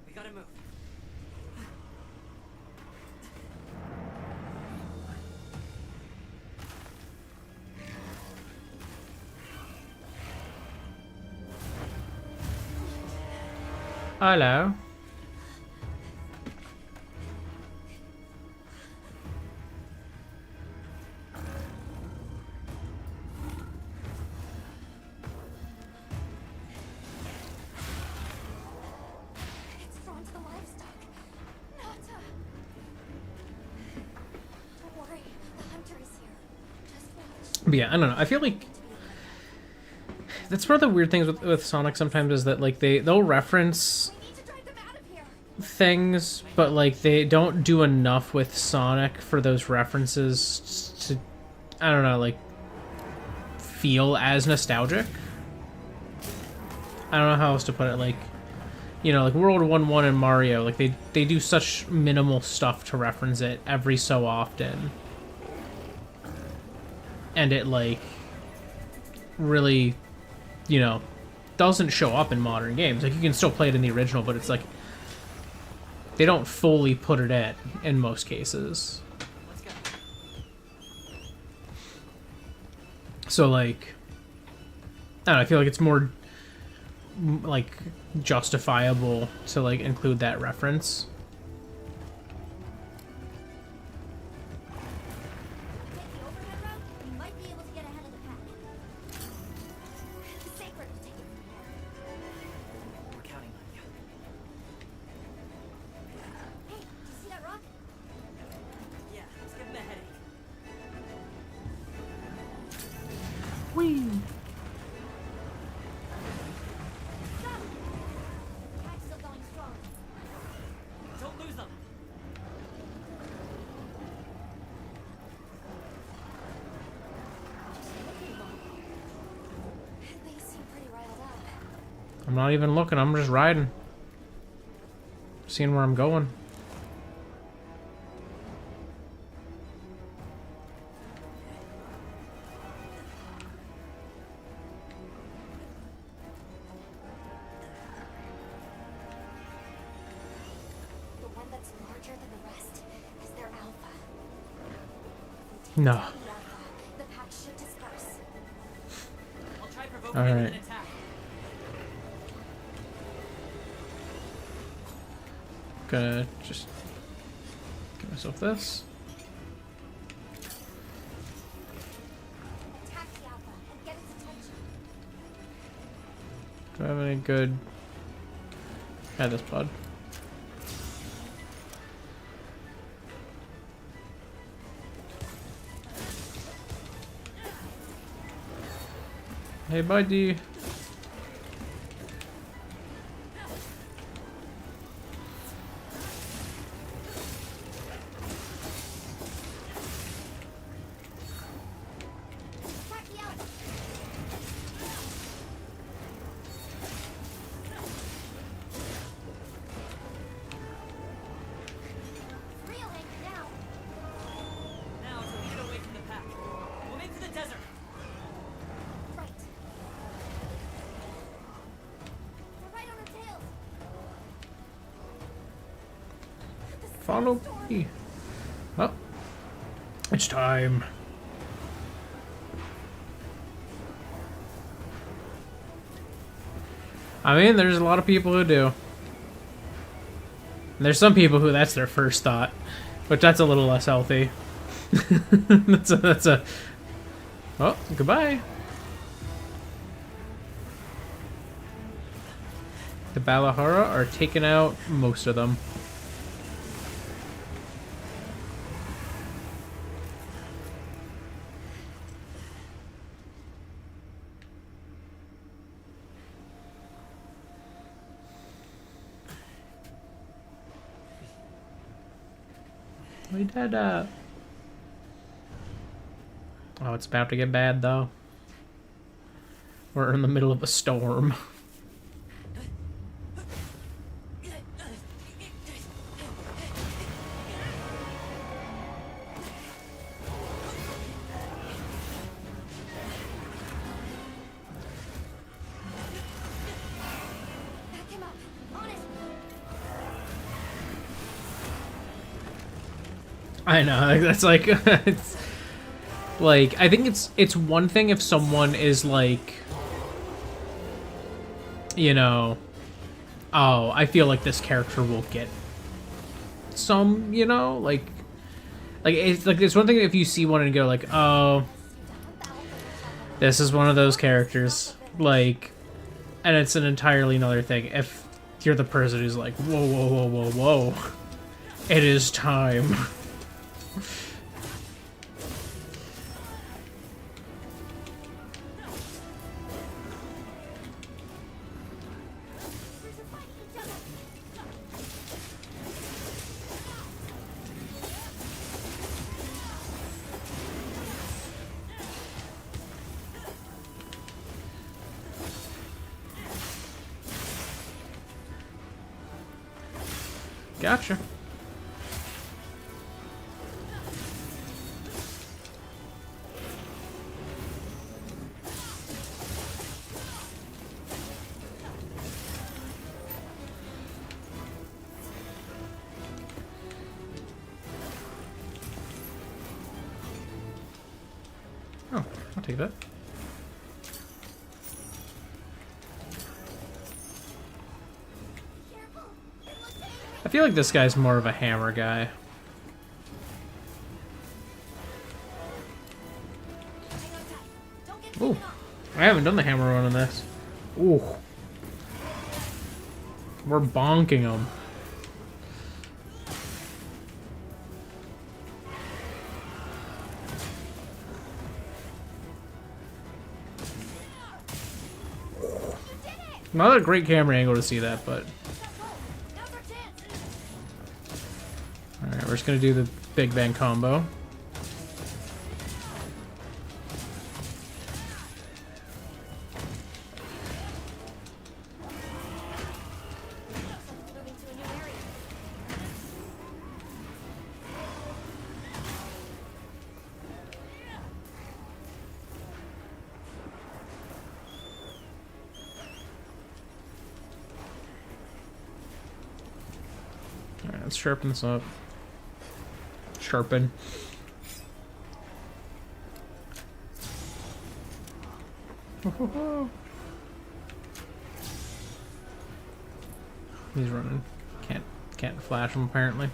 We gotta move. Hello. It's drawn to the livestock. Nata! Don't worry, the hunter is here. Just watch. But yeah, I don't know. I feel like that's one of the weird things with Sonic sometimes is that like they'll reference We need to drive them out of here. things, but like they don't do enough with Sonic for those references to, I don't know, like feel as nostalgic. I don't know how else to put it. Like, you know, like World 1-1 and Mario, like they do such minimal stuff to reference it every so often, and it like really, you know, doesn't show up in modern games. Like you can still play it in the original, but it's like they don't fully put it in most cases. Let's go. So like, I don't know, I feel like it's more like justifiable to like include that reference. Take the overhead route, you might be able to get ahead of the pack. Sacred will take it from here. We're counting on you. Hey, do you see that rock? Yeah, let's give him a headache. Whee! Stop! The pack's still going strong. Don't lose them. They seem pretty riled up. I'm not even looking, I'm just riding. Seeing where I'm going. The one that's larger than the rest is their alpha. No. The alpha, the pack should disperse. I'll try provoking All him with right. an attack. Gonna just give myself this. Attack the alpha and get its attention. Do I have any good? Yeah, this bud. Hey, buddy. Attack the alpha. Reeling now. Now to lead away from the pack. We'll make to the desert. Right. They're right on our tails. The Follow sandstorm. me. Oh, it's time. I mean, there's a lot of people who do. And there's some people who that's their first thought, but that's a little less healthy. that's a. Oh, goodbye. The Balahara are taking out most of them. We did Oh, it's about to get bad though. We're in the middle of a storm. Back him up. On it. I know, like, that's like, it's, like, I think it's one thing if someone is like, you know, oh, I feel like this character will get some, you know, like it's one thing if you see one and go like, oh, this is one of those characters, like, and it's an entirely another thing if you're the person who's like, whoa, whoa, whoa, whoa, whoa, it is time. Gotcha. Oh, I'll take that. I feel like this guy's more of a hammer guy. Ooh, I haven't done the hammer one on this. Ooh. We're bonking him. Not a great camera angle to see that, but... Alright, we're just gonna do the Big Bang combo. Alright, let's sharpen this up. Sharpen. He's running. Can't flash him apparently.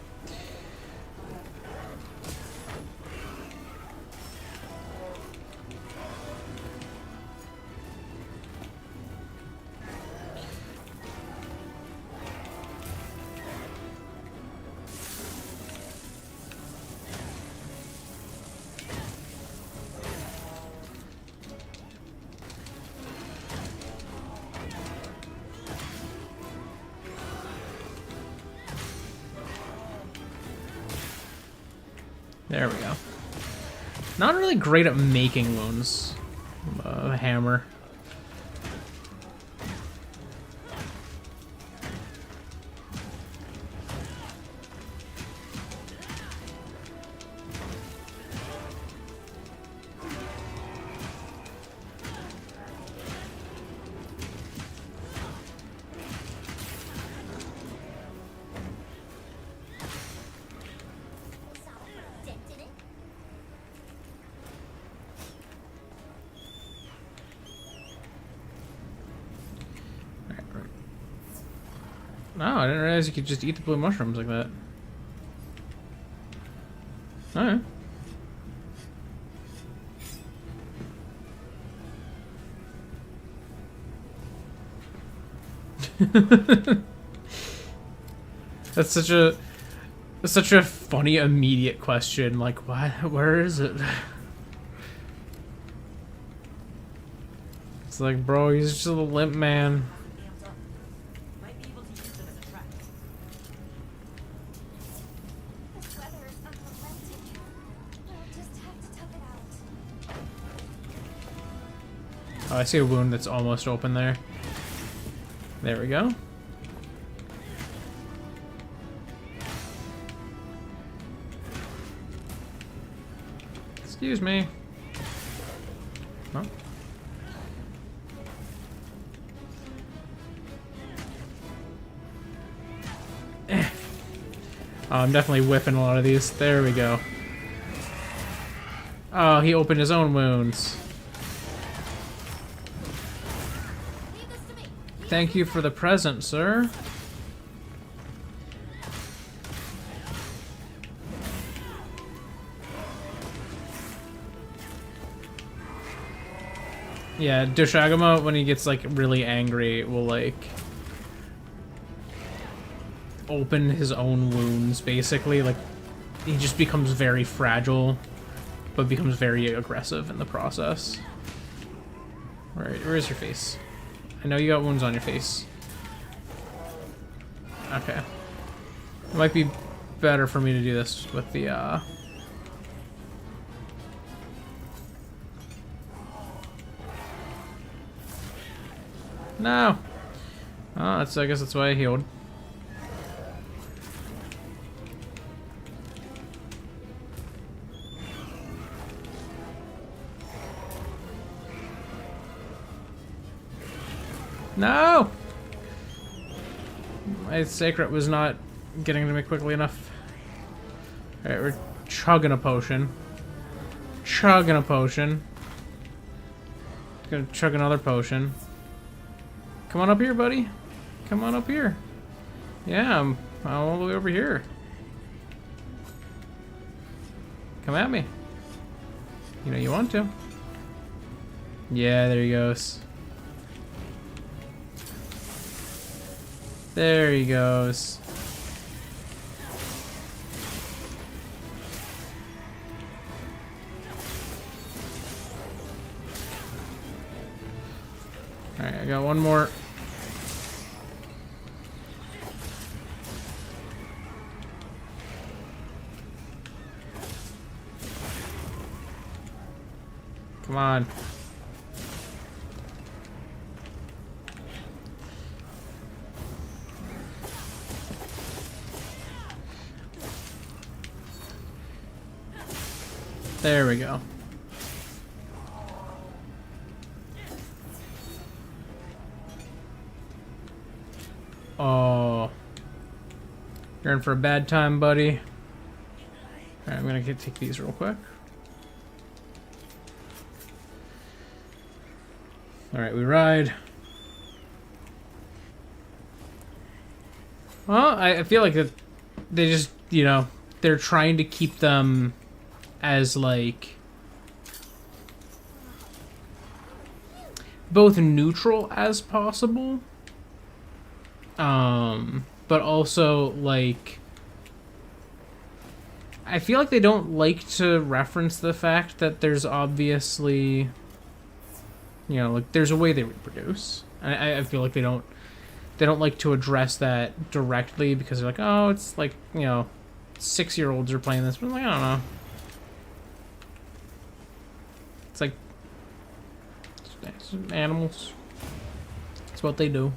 There we go. Not really great at making wounds. A hammer. No, I didn't realize you could just eat the blue mushrooms like that. Alright. That's such a funny immediate question. Like, what? Where is it? It's like, bro, he's just a limp man. This weather is unrelenting. We'll just have to tough it out. Oh, I see a wound that's almost open there. There we go. Excuse me. Huh? Oh, I'm definitely whipping a lot of these. There we go. Oh, he opened his own wounds. Leave this to me. Thank you for the present, sir. Yeah, Dushagama, when he gets, like, really angry, will, like, open his own wounds, basically. Like, he just becomes very fragile, but becomes very aggressive in the process. Alright, where is your face? I know you got wounds on your face. Okay. It might be better for me to do this with the, No! Oh, I guess that's why I healed. No! My sacred was not getting to me quickly enough. Alright, we're chugging a potion. Chugging a potion. Gonna chug another potion. Come on up here, buddy. Come on up here. Yeah, I'm all the way over here. Come at me. You know you want to. Yeah, there he goes. There he goes. Alright, I got one more. Come on. There we go. Oh. You're in for a bad time, buddy. Alright, I'm gonna take these real quick. Alright, we ride. Well, I feel like that they just, you know, they're trying to keep them as, like, both neutral as possible. But also, like, I feel like they don't like to reference the fact that there's obviously, you know, like, there's a way they reproduce. I feel like they don't like to address that directly because they're like, oh, it's like, you know, 6-year-olds are playing this. But I'm like, I don't know. It's like, it's animals. It's what they do.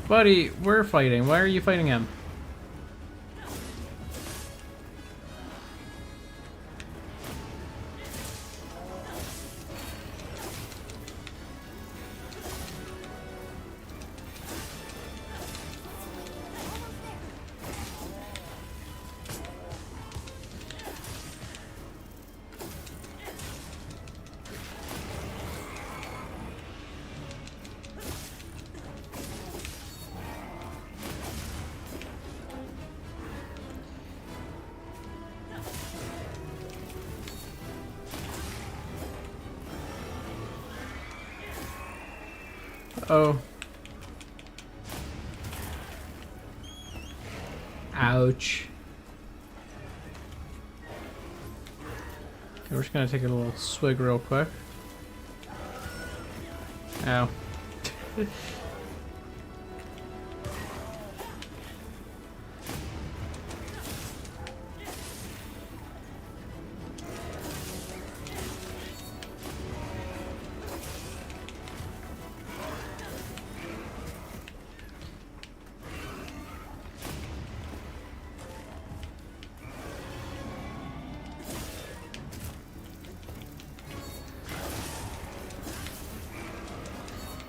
Buddy, we're fighting. Why are you fighting him? Oh. Ouch. Okay, we're just gonna take a little swig real quick. Ow.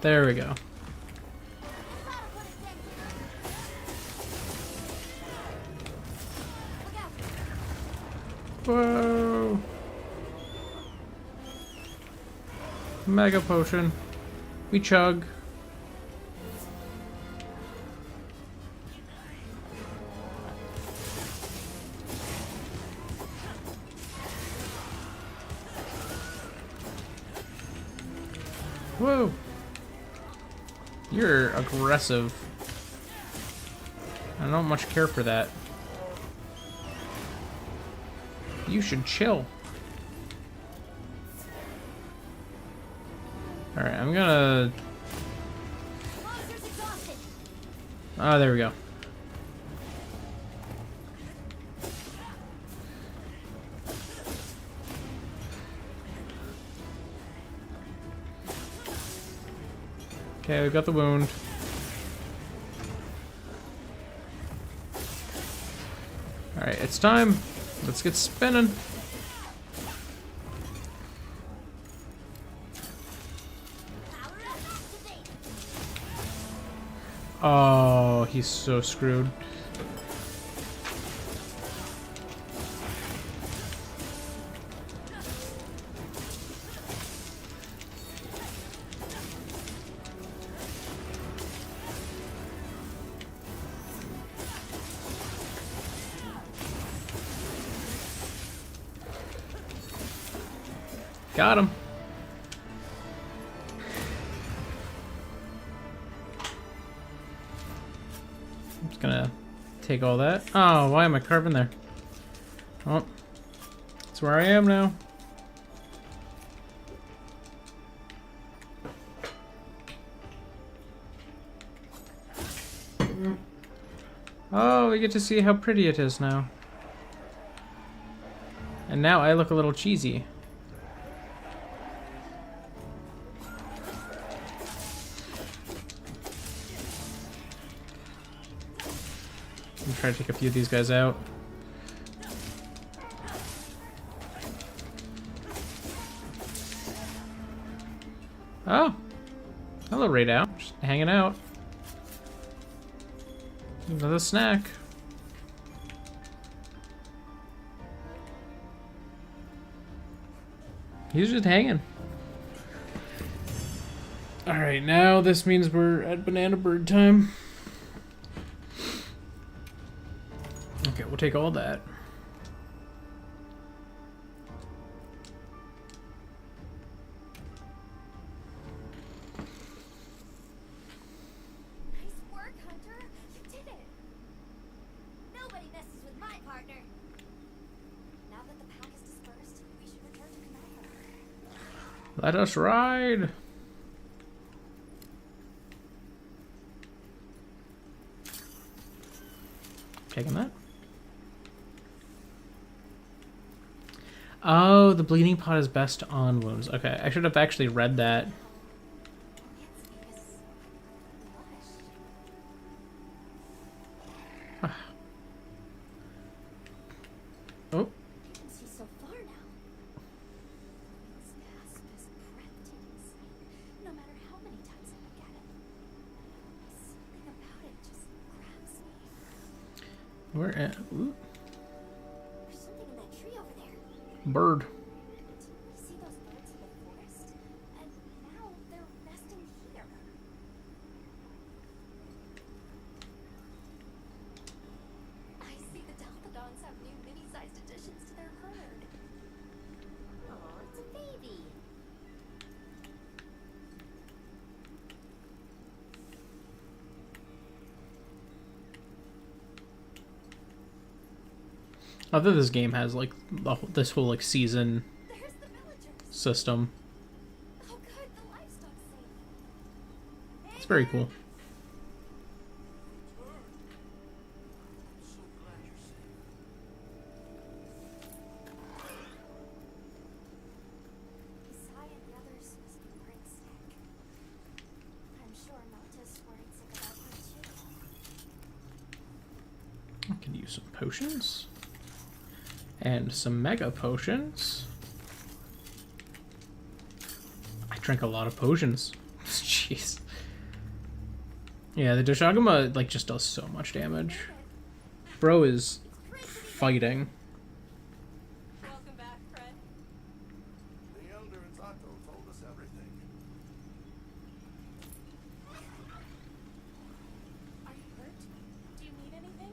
There we go. Whoa! Mega potion. We chug. Whoa! You're aggressive. I don't much care for that. You should chill. Alright, I'm gonna... Oh, there we go. Okay, we got the wound. Alright, it's time. Let's get spinning. Oh, he's so screwed. Got him. I'm just gonna take all that. Oh, why am I carving there? Oh, that's where I am now. Oh, we get to see how pretty it is now. And now I look a little cheesy. Try to take a few of these guys out. Oh, hello, Raid Out. Just hanging out. Another snack. He's just hanging. All right, now this means we're at Bananabird time. Okay, we'll take all that. Nice work, Hunter. You did it. Nobody messes with my partner. Now that the pack is dispersed, we should return to Canova. Let us ride. Taking that. Oh, the bleeding pot is best on wounds. Okay, I should have actually read that. Oh. You can see so far now. This cusp is breathtaking sight, no matter how many times I look at it. Something about it just grabs me. We're at... Ooh. There's something in that tree over there. Bird. Didn't we see those birds in the forest? And now they're resting here. I see the Dalphodons have new mini-sized additions to their herd. Oh, it's a baby. I think this game has like this whole like season There's the villagers. system. Oh, good. The livestock's safe. It's very cool. I'm so glad you're safe. Isai and the others must be pretty sick. I'm sure Nota's worried sick about her too. I can use some potions. And some mega potions. I drank a lot of potions. Jeez. Yeah, the Doshaguma like just does so much damage. Bro is fighting. Welcome back, friend. The Elder and Zato told us everything. Are you hurt? Do you need anything?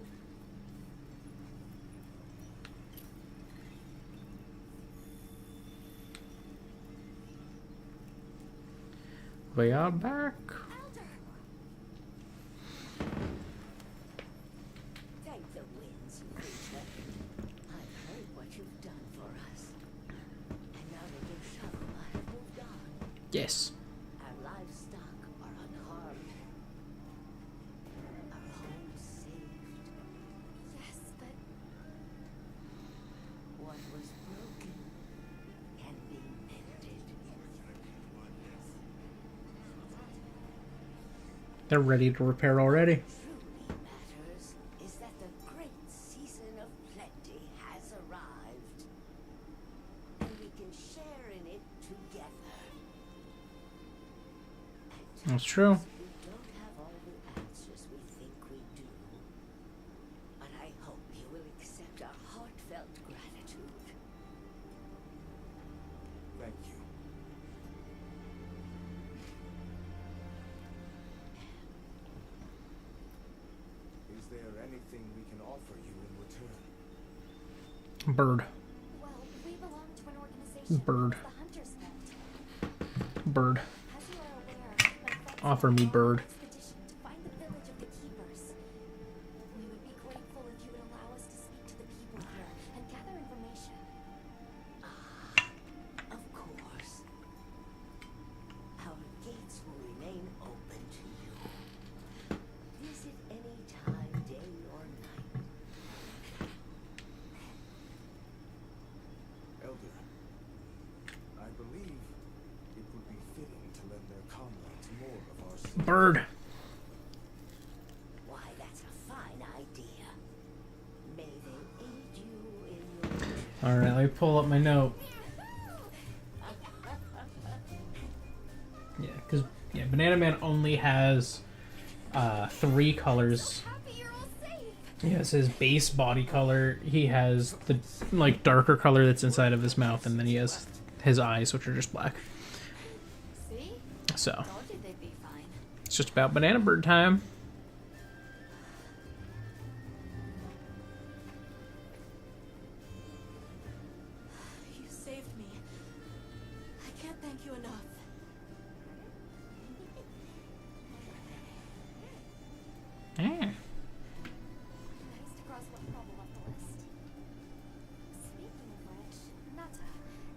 We are back. Thank the winds, you creature. I've heard what you've done for us. And now that your Shaguma have moved on, Yes. our livestock are unharmed. Our home saved. Yes, but What was broken can be mended. They're ready to repair already. Truly matters is that the great season of plenty has arrived. And we can share in it together. At That's true. times, we don't have all the answers we think we do. But I hope you will accept our heartfelt gratitude. Thank you. Is there anything we can offer you in return? Bird. well, we belong to an organization Bird. called the Hunters Guild. Bird. As you are aware, my friends Offer and I me are on bird. an expedition to find the village of the keepers. We would be grateful if you would allow us to speak to the people here and gather information. Of course. Our gates will remain open to you. Visit any time, day or night. Elder, I believe it would be fitting to lend their comrades more of our secrets. Bird. Why, that's a fine idea. May they aid you in your Alright, let me pull up my note. Yeah, because Banana Man only has 3 colors. Happy you're all safe. He has his base body color. He has the like darker color that's inside of his mouth, and then he has his eyes, which are just black. See? So Told you they'd be fine. it's just about Bananabird time. You saved me. I can't thank you enough. Yeah. Nice to cross one problem off the list. Speaking of which, Nata,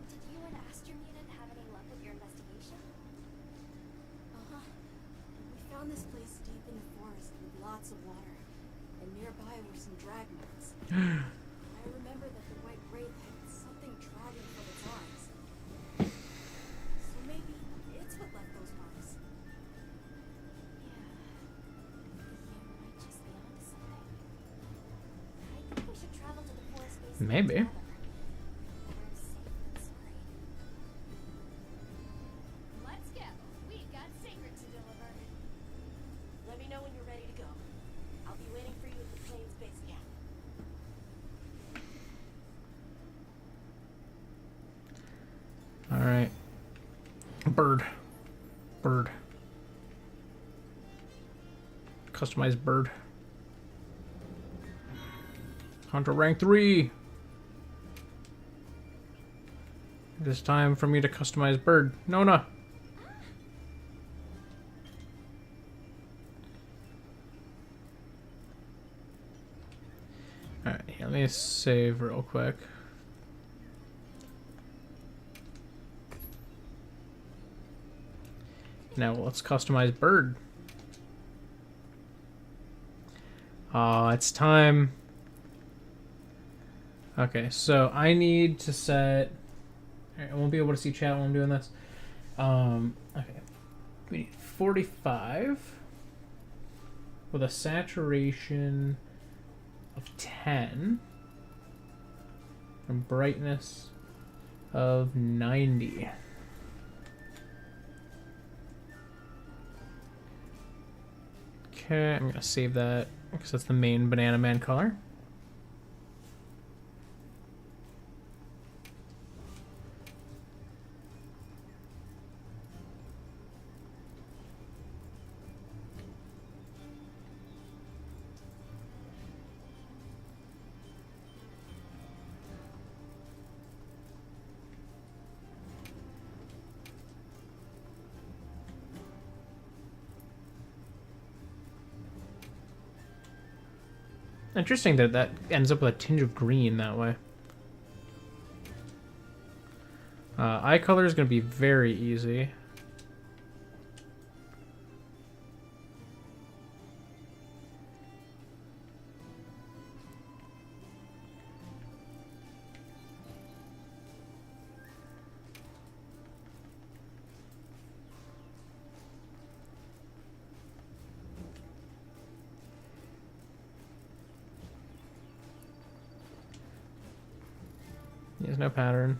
did you and Astromutant have any luck with your investigation? Uh-huh. We found this place deep in the forest with lots of water. And nearby were some drag marks. I remember that the white wraith had something dragging from its eyes. So maybe it's what left those marks. Yeah. You might just be onto something. I think we should travel to the forest base Maybe. together. Better safe than sorry. Let's go. We've got secret to deliver. Let me know when you're ready to go. I'll be waiting for you at the plains base camp. Alright. Bird. Bird. Customized bird. Hunter rank 3. It is time for me to customize bird. Nona. Alright, let me save real quick. Now let's customize Bird. It's time. Okay, so I need to set... Alright, I won't be able to see chat while I'm doing this. Okay. We need 45 with a saturation of 10 and brightness of 90. Okay, I'm gonna save that because that's the main Banana Man color. Interesting that that ends up with a tinge of green that way. Eye color is going to be very easy. There's no pattern.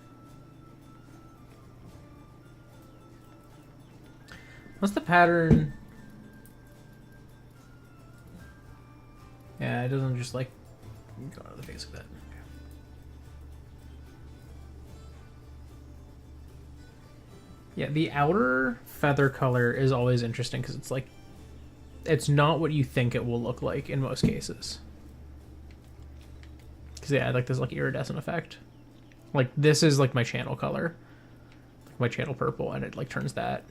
What's the pattern? Yeah, it doesn't just like go out of the face of that. Okay. Yeah, the outer feather color is always interesting because it's like, it's not what you think it will look like in most cases. Because yeah, like this like iridescent effect. Like this is like my channel color, like my channel purple, and it like turns that.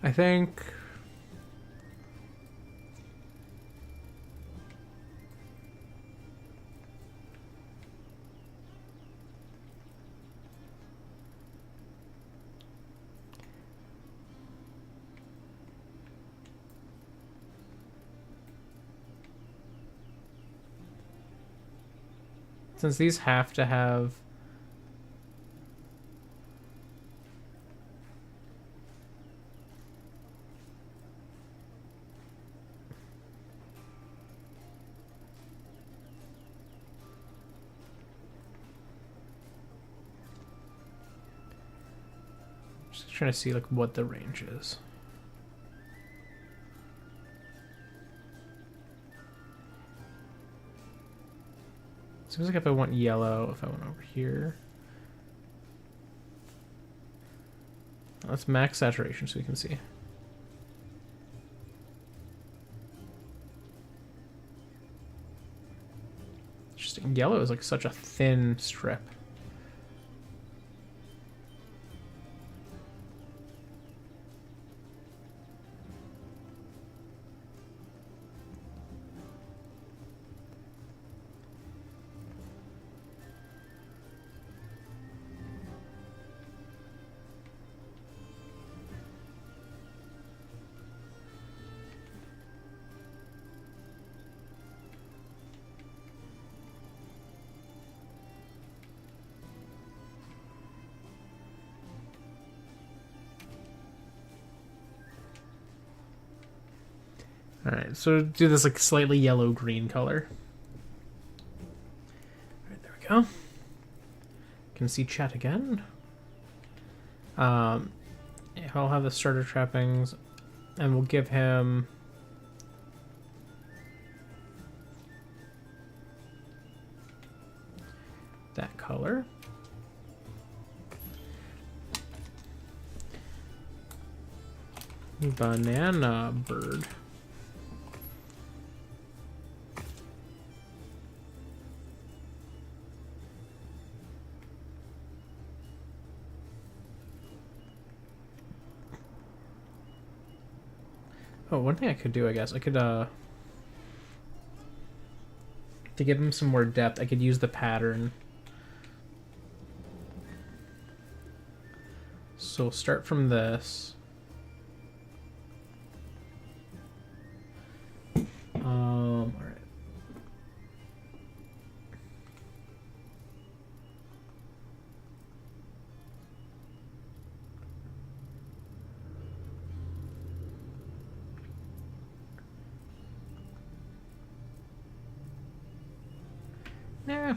I think since these have to have just trying to see like what the range is. Seems like if I want yellow, if I went over here. Let's max saturation so we can see. Interesting. Yellow is like such a thin strip. Alright, so do this like slightly yellow-green color. Alright, there we go. Can see chat again. Yeah, I'll have the starter trappings, and we'll give him that color. Bananabird. Oh, one thing I could do, I guess, I could, to give him some more depth, I could use the pattern. So we'll start from this. All right. Yeah.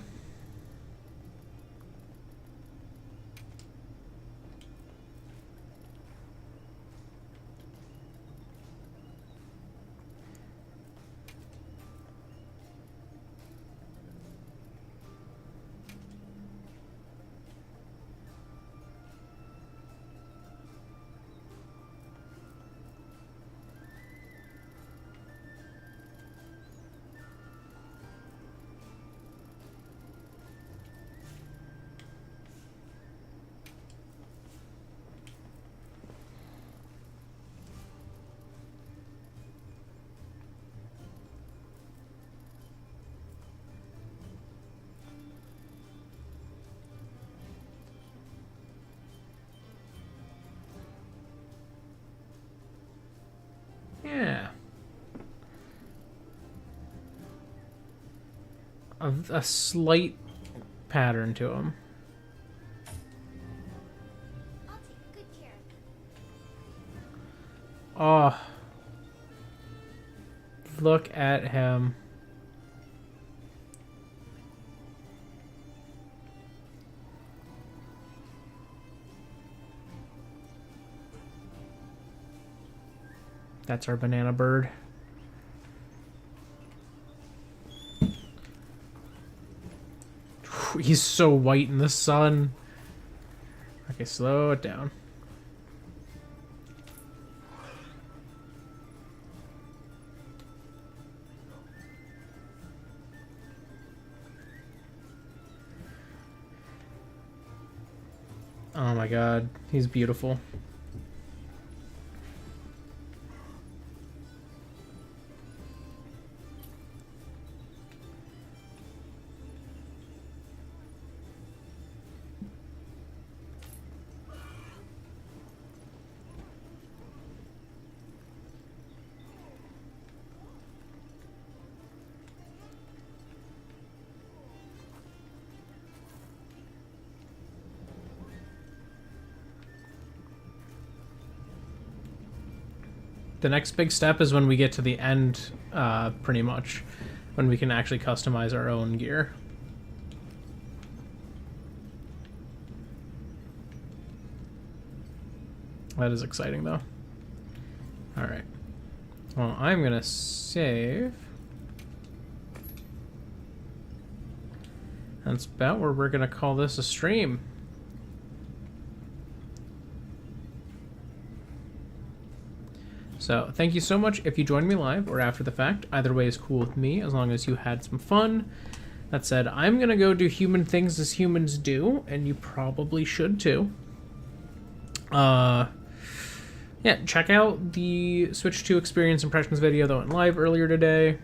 Yeah. A slight pattern to him. I'll take good care of him. Oh. Look at him. That's our Bananabird. He's so white in the sun. Okay, slow it down. Oh my god, he's beautiful. The next big step is when we get to the end, pretty much, when we can actually customize our own gear. That is exciting, though. Alright. Well, I'm gonna save. That's about where we're gonna call this a stream. So, thank you so much if you joined me live or after the fact. Either way is cool with me, as long as you had some fun. That said, I'm gonna go do human things as humans do, and you probably should too. Yeah, check out the Switch 2 Experience Impressions video that went live earlier today.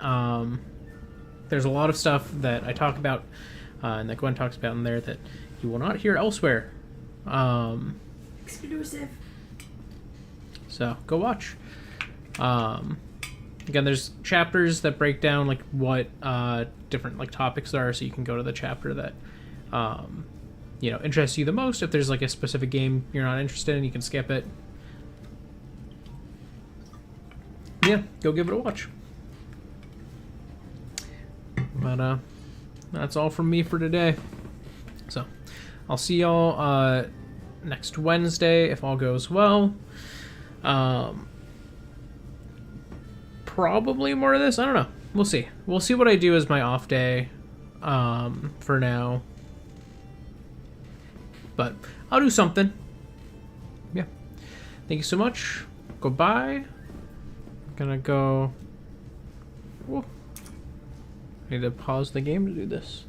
There's a lot of stuff that I talk about, and that Gwen talks about in there that you will not hear elsewhere. Exclusive. So go watch. Again, there's chapters that break down like what different like topics there are, so you can go to the chapter that you know, interests you the most. If there's like a specific game you're not interested in, you can skip it. Yeah, go give it a watch. But that's all from me for today. So I'll see y'all next Wednesday if all goes well. Probably more of this. I don't know. We'll see. We'll see what I do as my off day for now. But I'll do something. Yeah. Thank you so much. Goodbye. Gonna go. Whoa. I need to pause the game to do this.